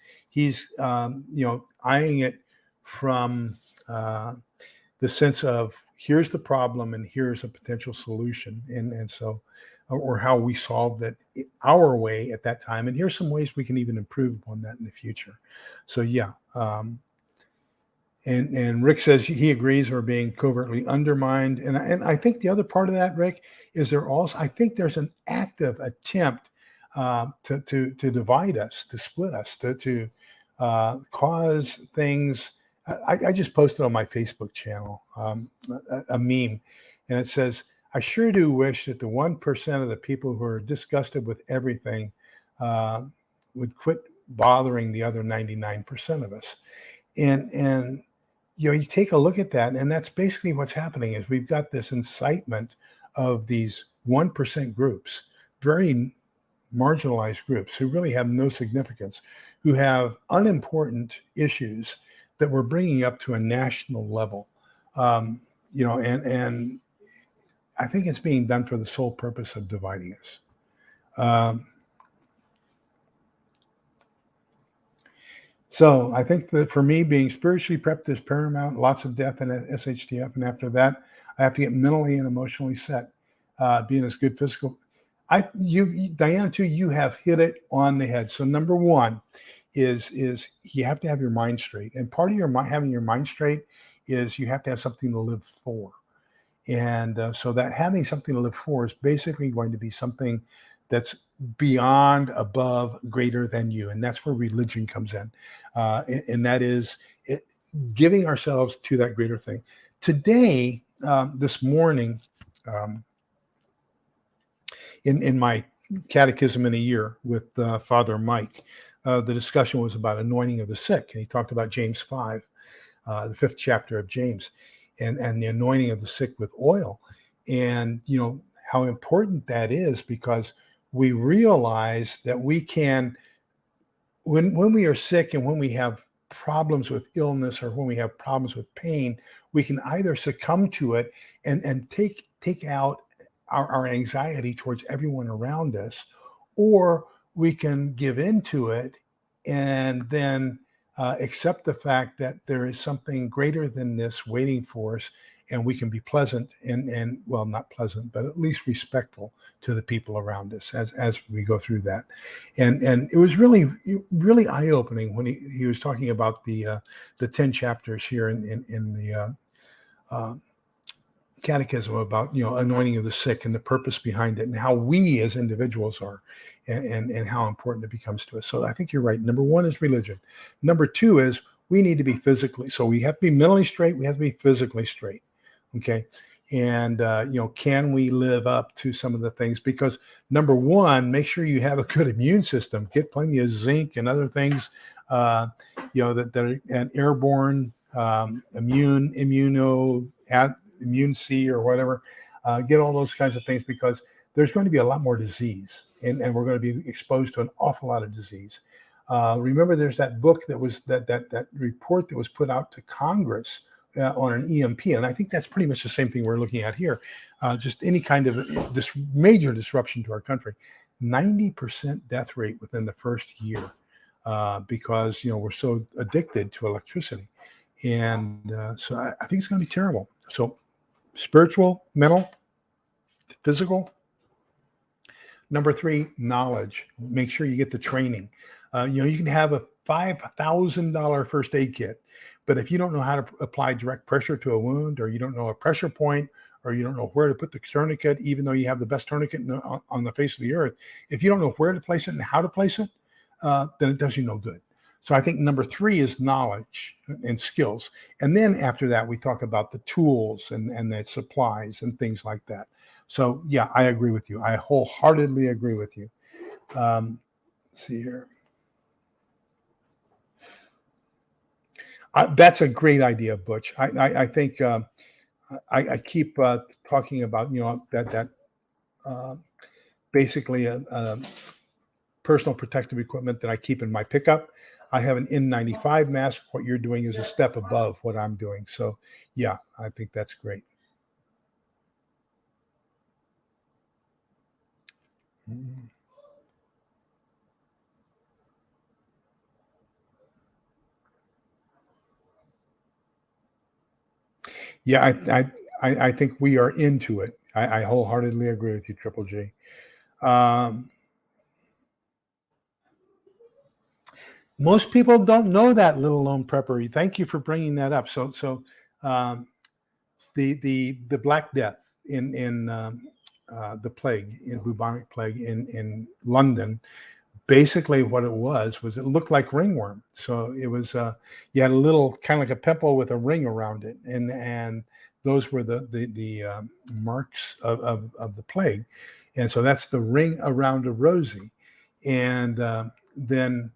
eyeing it from the sense of here's the problem and here's a potential solution, and so or how we solved it our way at that time, and here's some ways we can even improve upon that in the future. So yeah. And Rick says he agrees we're being covertly undermined. And I think the other part of that, Rick, is I think there's an active attempt to divide us, to split us, to cause things. I just posted on my Facebook channel a meme, and it says, I sure do wish that the 1% of the people who are disgusted with everything would quit bothering the other 99% of us. And you take a look at that, and that's basically what's happening is we've got this incitement of these 1% groups, very marginalized groups who really have no significance, who have unimportant issues that we're bringing up to a national level. And I think it's being done for the sole purpose of dividing us. So I think that for me, being spiritually prepped is paramount. Lots of death in SHTF, and after that, I have to get mentally and emotionally set. Being as good physical. Diana, too, you have hit it on the head. So number one is you have to have your mind straight, and part of having your mind straight is you have to have something to live for, and so that having something to live for is basically going to be something that's beyond, above, greater than you. And that's where religion comes in. And that is giving ourselves to that greater thing. Today, this morning, in my catechism in a year with Father Mike, the discussion was about anointing of the sick. And he talked about James 5, the 5th chapter of James, and the anointing of the sick with oil. And, how important that is, because we realize that we can, when we are sick and when we have problems with illness or when we have problems with pain, we can either succumb to it and take out our anxiety towards everyone around us, or we can give into it and then accept the fact that there is something greater than this waiting for us, and we can be pleasant and well, not pleasant, but at least respectful to the people around us as we go through that. And it was really eye-opening when he was talking about the 10 chapters here in the catechism about anointing of the sick and the purpose behind it and how we as individuals are and how important it becomes to us. So I think you're right. Number one is religion. Number two is we need to be physically. So we have to be mentally straight. We have to be physically straight. Okay. And, can we live up to some of the things? Because number one, make sure you have a good immune system, get plenty of zinc and other things, that are an airborne, immune C or whatever, get all those kinds of things, because there's going to be a lot more disease and we're going to be exposed to an awful lot of disease. Remember, there's that book that was that report that was put out to Congress on an EMP. And I think that's pretty much the same thing we're looking at here. Just any kind of this major disruption to our country, 90% death rate within the first year, because, we're so addicted to electricity. And so I think it's going to be terrible. So spiritual, mental, physical. Number three, knowledge. Make sure you get the training. You can have a $5,000 first aid kit. But if you don't know how to apply direct pressure to a wound, or you don't know a pressure point, or you don't know where to put the tourniquet, even though you have the best tourniquet on the face of the earth, if you don't know where to place it and how to place it, then it does you no good. So I think number 3 is knowledge and skills. And then after that, we talk about the tools and the supplies and things like that. So yeah, I agree with you. I wholeheartedly agree with you. Let's see here. That's a great idea, Butch. I think I keep talking about, that basically a personal protective equipment that I keep in my pickup. I have an N95 mask. What you're doing is a step above what I'm doing. So yeah, I think that's great. Yeah, I think we are into it. I wholeheartedly agree with you, Triple G. Um, Most people don't know that, little lone prepper. Thank you for bringing that up. So um, the Black Death in the plague, in bubonic plague in London. Basically, what it was it looked like ringworm. So it was you had a little kind of like a pimple with a ring around it, and those were the marks of the plague, and so that's the ring around a rosy, and then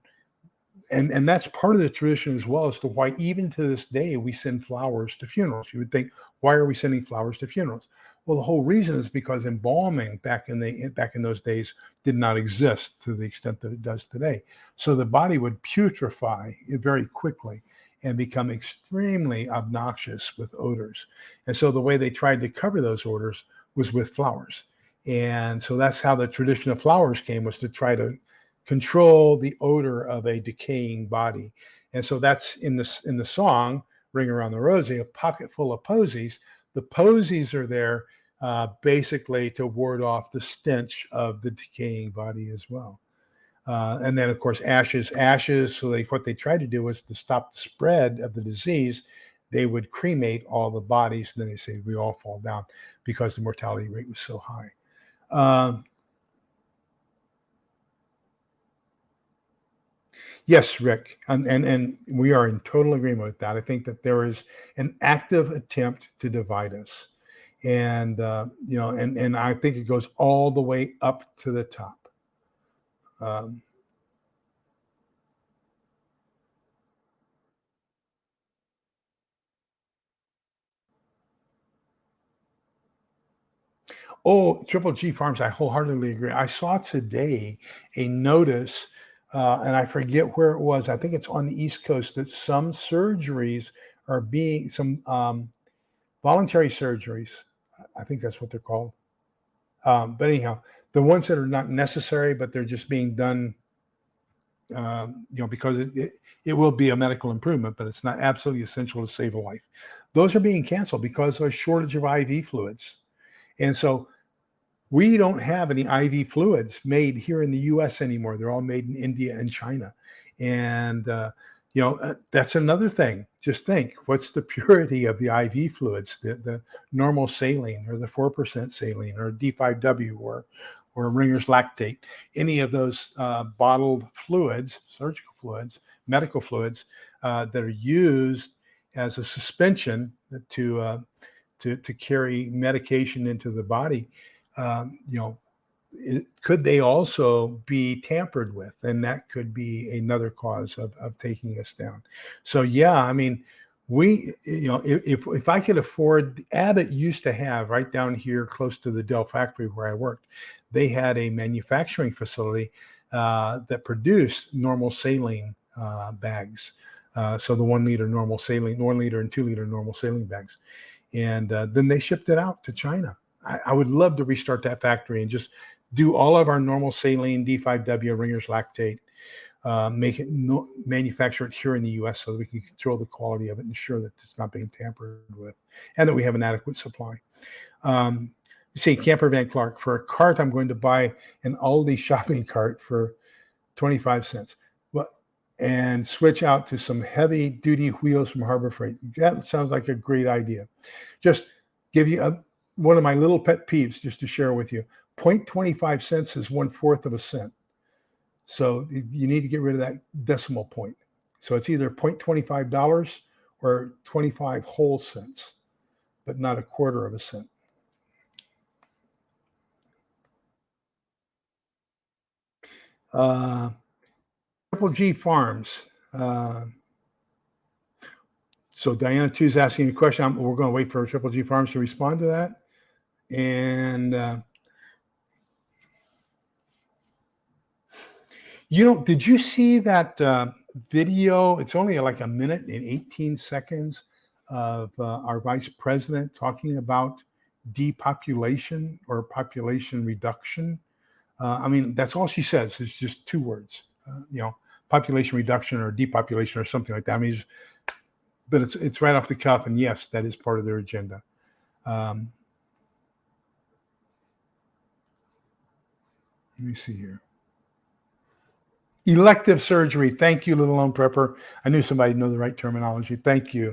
and that's part of the tradition as well as to why even to this day we send flowers to funerals. You would think, why are we sending flowers to funerals? Well, the whole reason is because embalming back in those days did not exist to the extent that it does today. So the body would putrefy very quickly and become extremely obnoxious with odors. And so the way they tried to cover those odors was with flowers. And so that's how the tradition of flowers came, was to try to control the odor of a decaying body. And so that's in the song Ring Around the Rosie, a pocket full of posies. The posies are there basically to ward off the stench of the decaying body as well. And then, of course, ashes. So what they tried to do was to stop the spread of the disease. They would cremate all the bodies, and then they say we all fall down because the mortality rate was so high. Um, Yes, Rick, and we are in total agreement with that. I think that there is an active attempt to divide us, and and I think it goes all the way up to the top. Um, oh, Triple G Farms, I wholeheartedly agree. I saw today a notice, and I forget where it was. I think it's on the East Coast, that some surgeries are being some voluntary surgeries. I think that's what they're called. But anyhow, the ones that are not necessary, but they're just being done, because it will be a medical improvement, but it's not absolutely essential to save a life. Those are being canceled because of a shortage of IV fluids. And so we don't have any IV fluids made here in the US anymore. They're all made in India and China. And, that's another thing. Just think, what's the purity of the IV fluids, the normal saline or the 4% saline or D5W or Ringer's lactate, any of those bottled fluids, surgical fluids, medical fluids that are used as a suspension to carry medication into the body. um, you know, could they also be tampered with? And that could be another cause of taking us down. So, yeah, I mean, if I could afford, Abbott used to have right down here close to the Dell factory where I worked, they had a manufacturing facility that produced normal saline bags. So the 1 liter normal saline, 1 liter and 2 liter normal saline bags. And then they shipped it out to China. I would love to restart that factory and just do all of our normal saline, D5W, Ringer's lactate, make it manufacture it here in the U.S. so that we can control the quality of it and ensure that it's not being tampered with, and that we have an adequate supply. You see, Camper Van Clark, for a cart, I'm going to buy an Aldi shopping cart for 25 cents. Well, and switch out to some heavy duty wheels from Harbor Freight. That sounds like a great idea. Just give you one of my little pet peeves just to share with you. 0.25 cents is 1/4 of a cent. So you need to get rid of that decimal point. So it's either $0.25 or 25 whole cents, but not 1/4 of a cent. Uh, Triple G Farms. Uh, so Diana 2 is asking a question. We're going to wait for Triple G Farms to respond to that. And did you see that video? It's only like a minute and 18 seconds of our vice president talking about depopulation or population reduction. I mean, that's all she says. It's just 2 words, population reduction or depopulation or something like that. I mean, but it's right off the cuff. And yes, that is part of their agenda. Let me see here. Elective surgery. Thank you, Little Lone Prepper. I knew somebody know the right terminology. Thank you.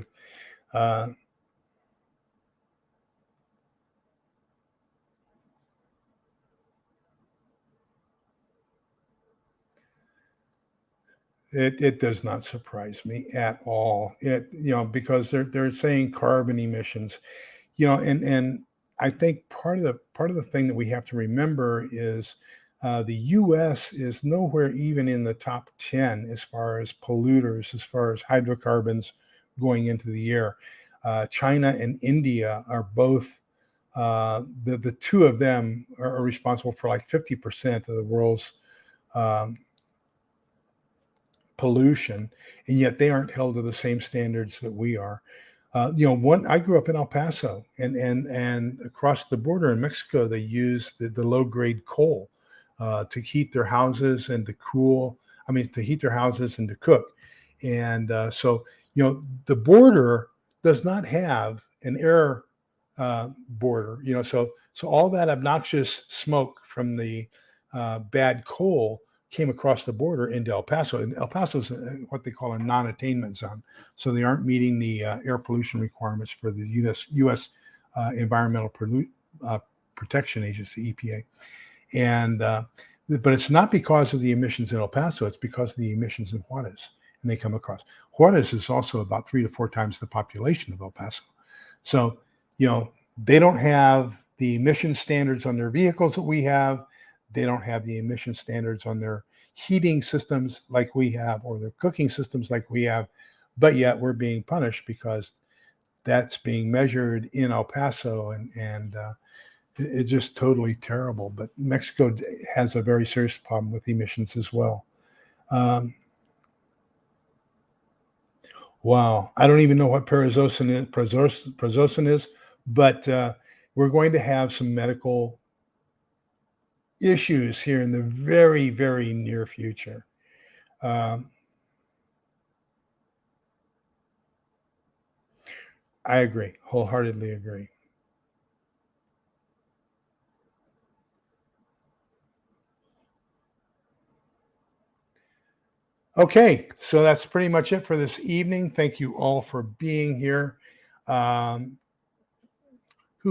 It does not surprise me at all. Because they're saying carbon emissions, and I think part of the thing that we have to remember is the U.S. is nowhere even in the top 10 as far as polluters, as far as hydrocarbons going into the air. China and India are both the 2 of them are responsible for like 50% of the world's pollution, and yet they aren't held to the same standards that we are. I grew up in El Paso, and across the border in Mexico, they use the low grade coal to heat their houses and to cool. I mean, to heat their houses and to cook. And so the border does not have an air border. So all that obnoxious smoke from the bad coal came across the border into El Paso. And El Paso is what they call a non-attainment zone. So they aren't meeting the air pollution requirements for the U.S. Environmental Protection Agency, EPA. And but it's not because of the emissions in El Paso. It's because of the emissions in Juarez. And they come across. Juarez is also about 3 to 4 times the population of El Paso. So, they don't have the emission standards on their vehicles that we have. They don't have the emission standards on their heating systems like we have, or their cooking systems like we have, but yet we're being punished because that's being measured in El Paso, and it's just totally terrible. But Mexico has a very serious problem with emissions as well. Wow, I don't even know what prazosin is, but we're going to have some medical issues here in the very, very near future. I agree, wholeheartedly agree. Okay, so that's pretty much it for this evening. Thank you all for being here. Who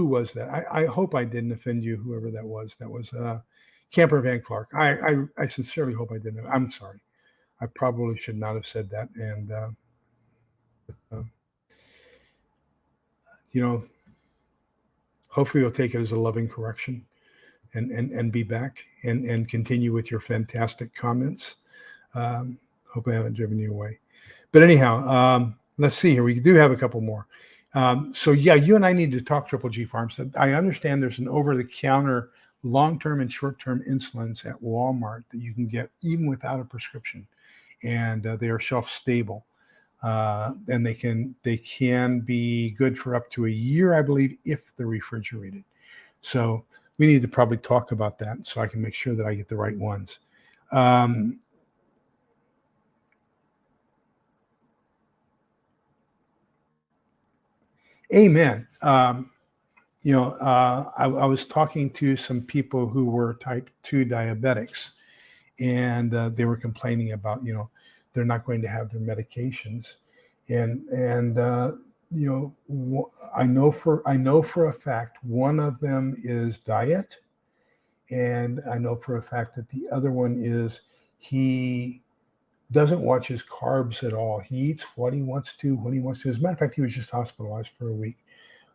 was that? I hope I didn't offend you, whoever that was. That was Camper Van Clark. I sincerely hope I didn't. I'm sorry. I probably should not have said that. And, uh, hopefully you'll take it as a loving correction and be back and continue with your fantastic comments. Hope I haven't driven you away. But anyhow, let's see here. We do have a couple more. So yeah, you and I need to talk Triple G Farms. I understand there's an over-the-counter long-term and short-term insulins at Walmart that you can get even without a prescription, and they are shelf-stable, and they can be good for up to a year, I believe, if they're refrigerated. So we need to probably talk about that so I can make sure that I get the right ones. Amen. I was talking to some people who were type 2 diabetics, and they were complaining about, they're not going to have their medications. And I know for a fact one of them is diet, and I know for a fact that the other one is he doesn't watch his carbs at all. He eats what he wants to when he wants to. As a matter of fact, he was just hospitalized for a week.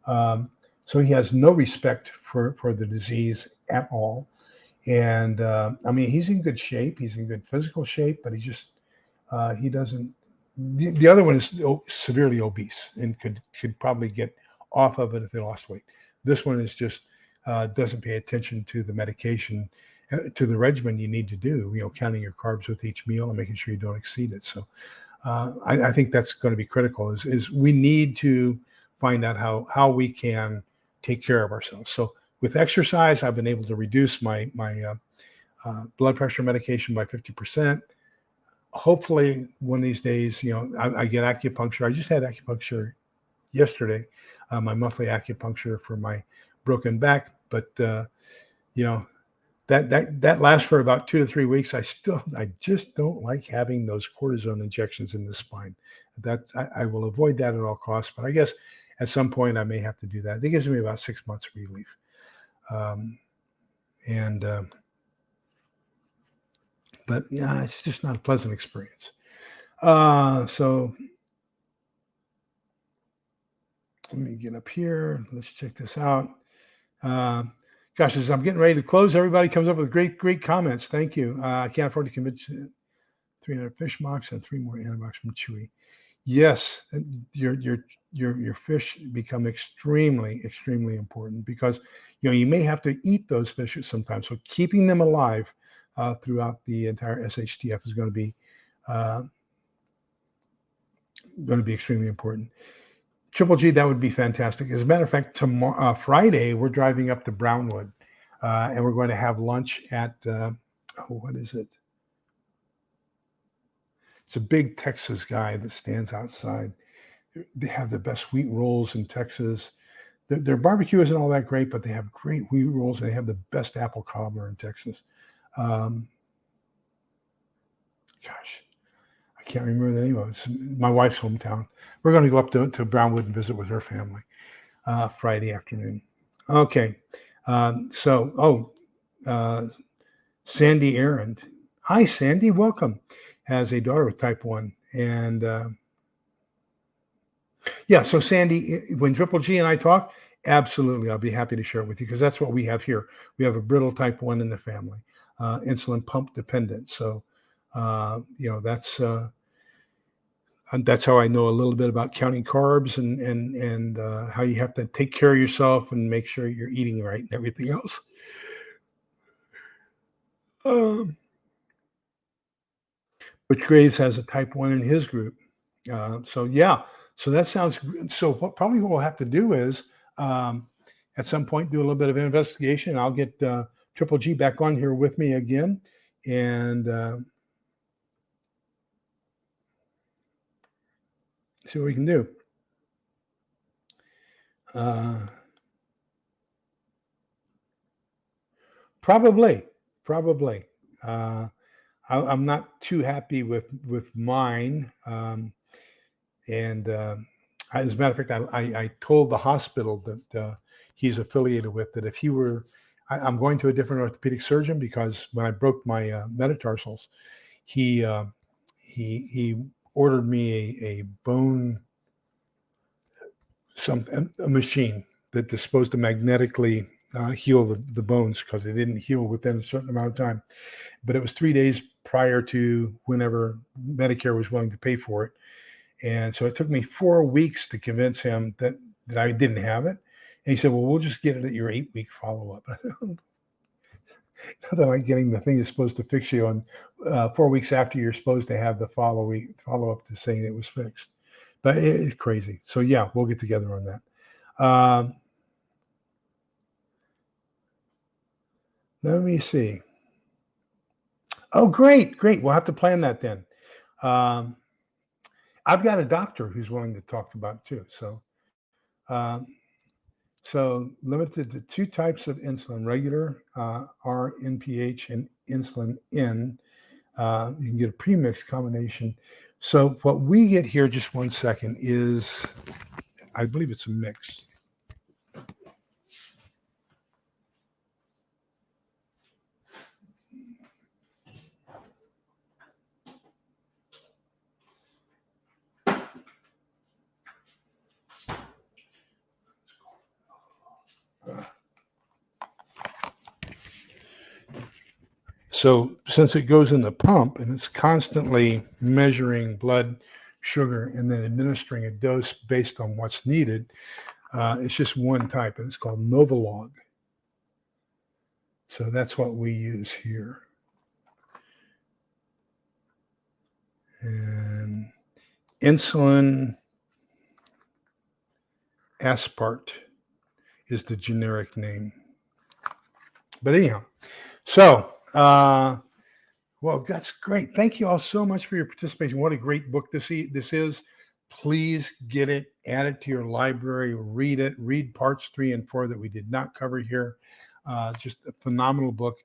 So he has no respect for the disease at all. And I mean, he's in good shape. He's in good physical shape, but he doesn't. The other one is severely obese and could probably get off of it if they lost weight. This one is just doesn't pay attention to the medication, to the regimen you need to do. Counting your carbs with each meal and making sure you don't exceed it. So I think that's going to be critical. Is we need to find out how we can take care of ourselves. So with exercise, I've been able to reduce my blood pressure medication by 50%. Hopefully one of these days, I get acupuncture. I just had acupuncture yesterday, my monthly acupuncture for my broken back. But, that lasts for about 2 to 3 weeks. I just don't like having those cortisone injections in the spine. I will avoid that at all costs, but I guess at some point I may have to do that. It gives me about 6 months relief. But yeah, it's just not a pleasant experience. So let me get up here. Let's check this out. Gosh, as I'm getting ready to close, everybody comes up with great comments. Thank you. I can't afford to convince 300 fish mocks and 3 more Animox from Chewy. Yes, your fish become extremely important because you may have to eat those fish sometimes. So keeping them alive throughout the entire SHTF is going to be extremely important. Triple G, that would be fantastic. As a matter of fact, tomorrow, Friday, we're driving up to Brownwood, and we're going to have lunch at what is it? It's a big Texas guy that stands outside. They have the best wheat rolls in Texas. Their barbecue isn't all that great, but they have great wheat rolls, and they have the best apple cobbler in Texas. Gosh, I can't remember the name of it. It's my wife's hometown. We're going to go up to Brownwood and visit with her family Friday afternoon. Okay. Sandy Errand. Hi, Sandy. Welcome. Has a daughter with type 1. And so Sandy, when Triple G and I talk, absolutely, I'll be happy to share it with you because that's what we have here. We have a brittle type 1 in the family, insulin pump dependent. So, that's how I know a little bit about counting carbs and how you have to take care of yourself and make sure you're eating right and everything else. Which Graves has a type 1 in his group. So that sounds good. So what we'll have to do is at some point do a little bit of investigation. I'll get Triple G back on here with me again and see what we can do. Probably. I'm not too happy with mine. As a matter of fact, I told the hospital that he's affiliated with that if he were, I'm going to a different orthopedic surgeon because when I broke my metatarsals, he ordered me a bone, a machine that is supposed to magnetically heal the bones because they didn't heal within a certain amount of time. But it was 3 days prior to whenever Medicare was willing to pay for it. And so it took me 4 weeks to convince him that I didn't have it. And he said, well, we'll just get it at your 8-week follow-up. Not that I'm getting the thing that's supposed to fix you on 4 weeks after you're supposed to have the follow-up to saying it was fixed. But it's crazy. So, yeah, we'll get together on that. Let me see. Oh, great. We'll have to plan that then. I've got a doctor who's willing to talk about it too. So limited to 2 types of insulin, regular RNPH and insulin N. You can get a pre-mixed combination. So what we get here, just one second, is, I believe it's a mix. So since it goes in the pump and it's constantly measuring blood sugar and then administering a dose based on what's needed, it's just one type, and it's called Novolog. So that's what we use here. And insulin aspart is the generic name. But anyhow, so, well, that's great. Thank you all so much for your participation. What a great book this is. Please get it, add it to your library, read it, read parts 3 and 4 that we did not cover here. Just a phenomenal book.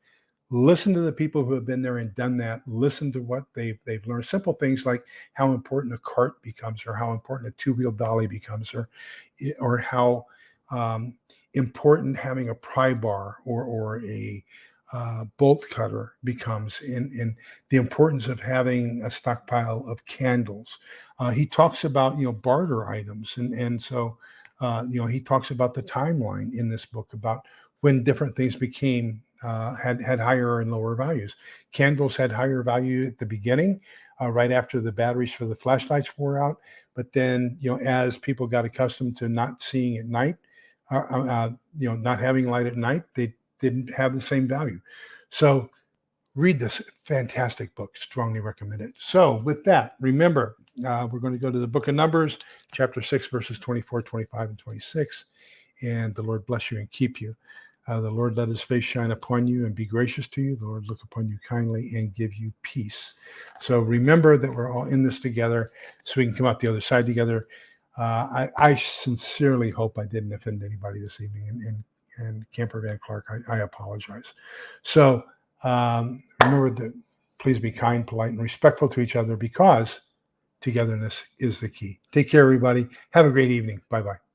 Listen to the people who have been there and done that. Listen to what they've learned. Simple things like how important a cart becomes, or how important a two-wheel dolly becomes, or how important having a pry bar or a bolt cutter becomes, in the importance of having a stockpile of candles. He talks about barter items, and so he talks about the timeline in this book about when different things became had higher and lower values. Candles had higher value at the beginning, right after the batteries for the flashlights wore out. But then, as people got accustomed to not seeing at night, not having light at night, they didn't have the same value. So read this fantastic book. Strongly recommend it. So with that, remember, we're going to go to the book of Numbers, chapter 6, verses 24, 25, and 26. And the Lord bless you and keep you. The Lord let his face shine upon you and be gracious to you. The Lord look upon you kindly and give you peace. So remember that we're all in this together so we can come out the other side together. I sincerely hope I didn't offend anybody this evening. And Camper Van Clark, I apologize. So remember that please be kind, polite, and respectful to each other, because togetherness is the key. Take care, everybody. Have a great evening. Bye-bye.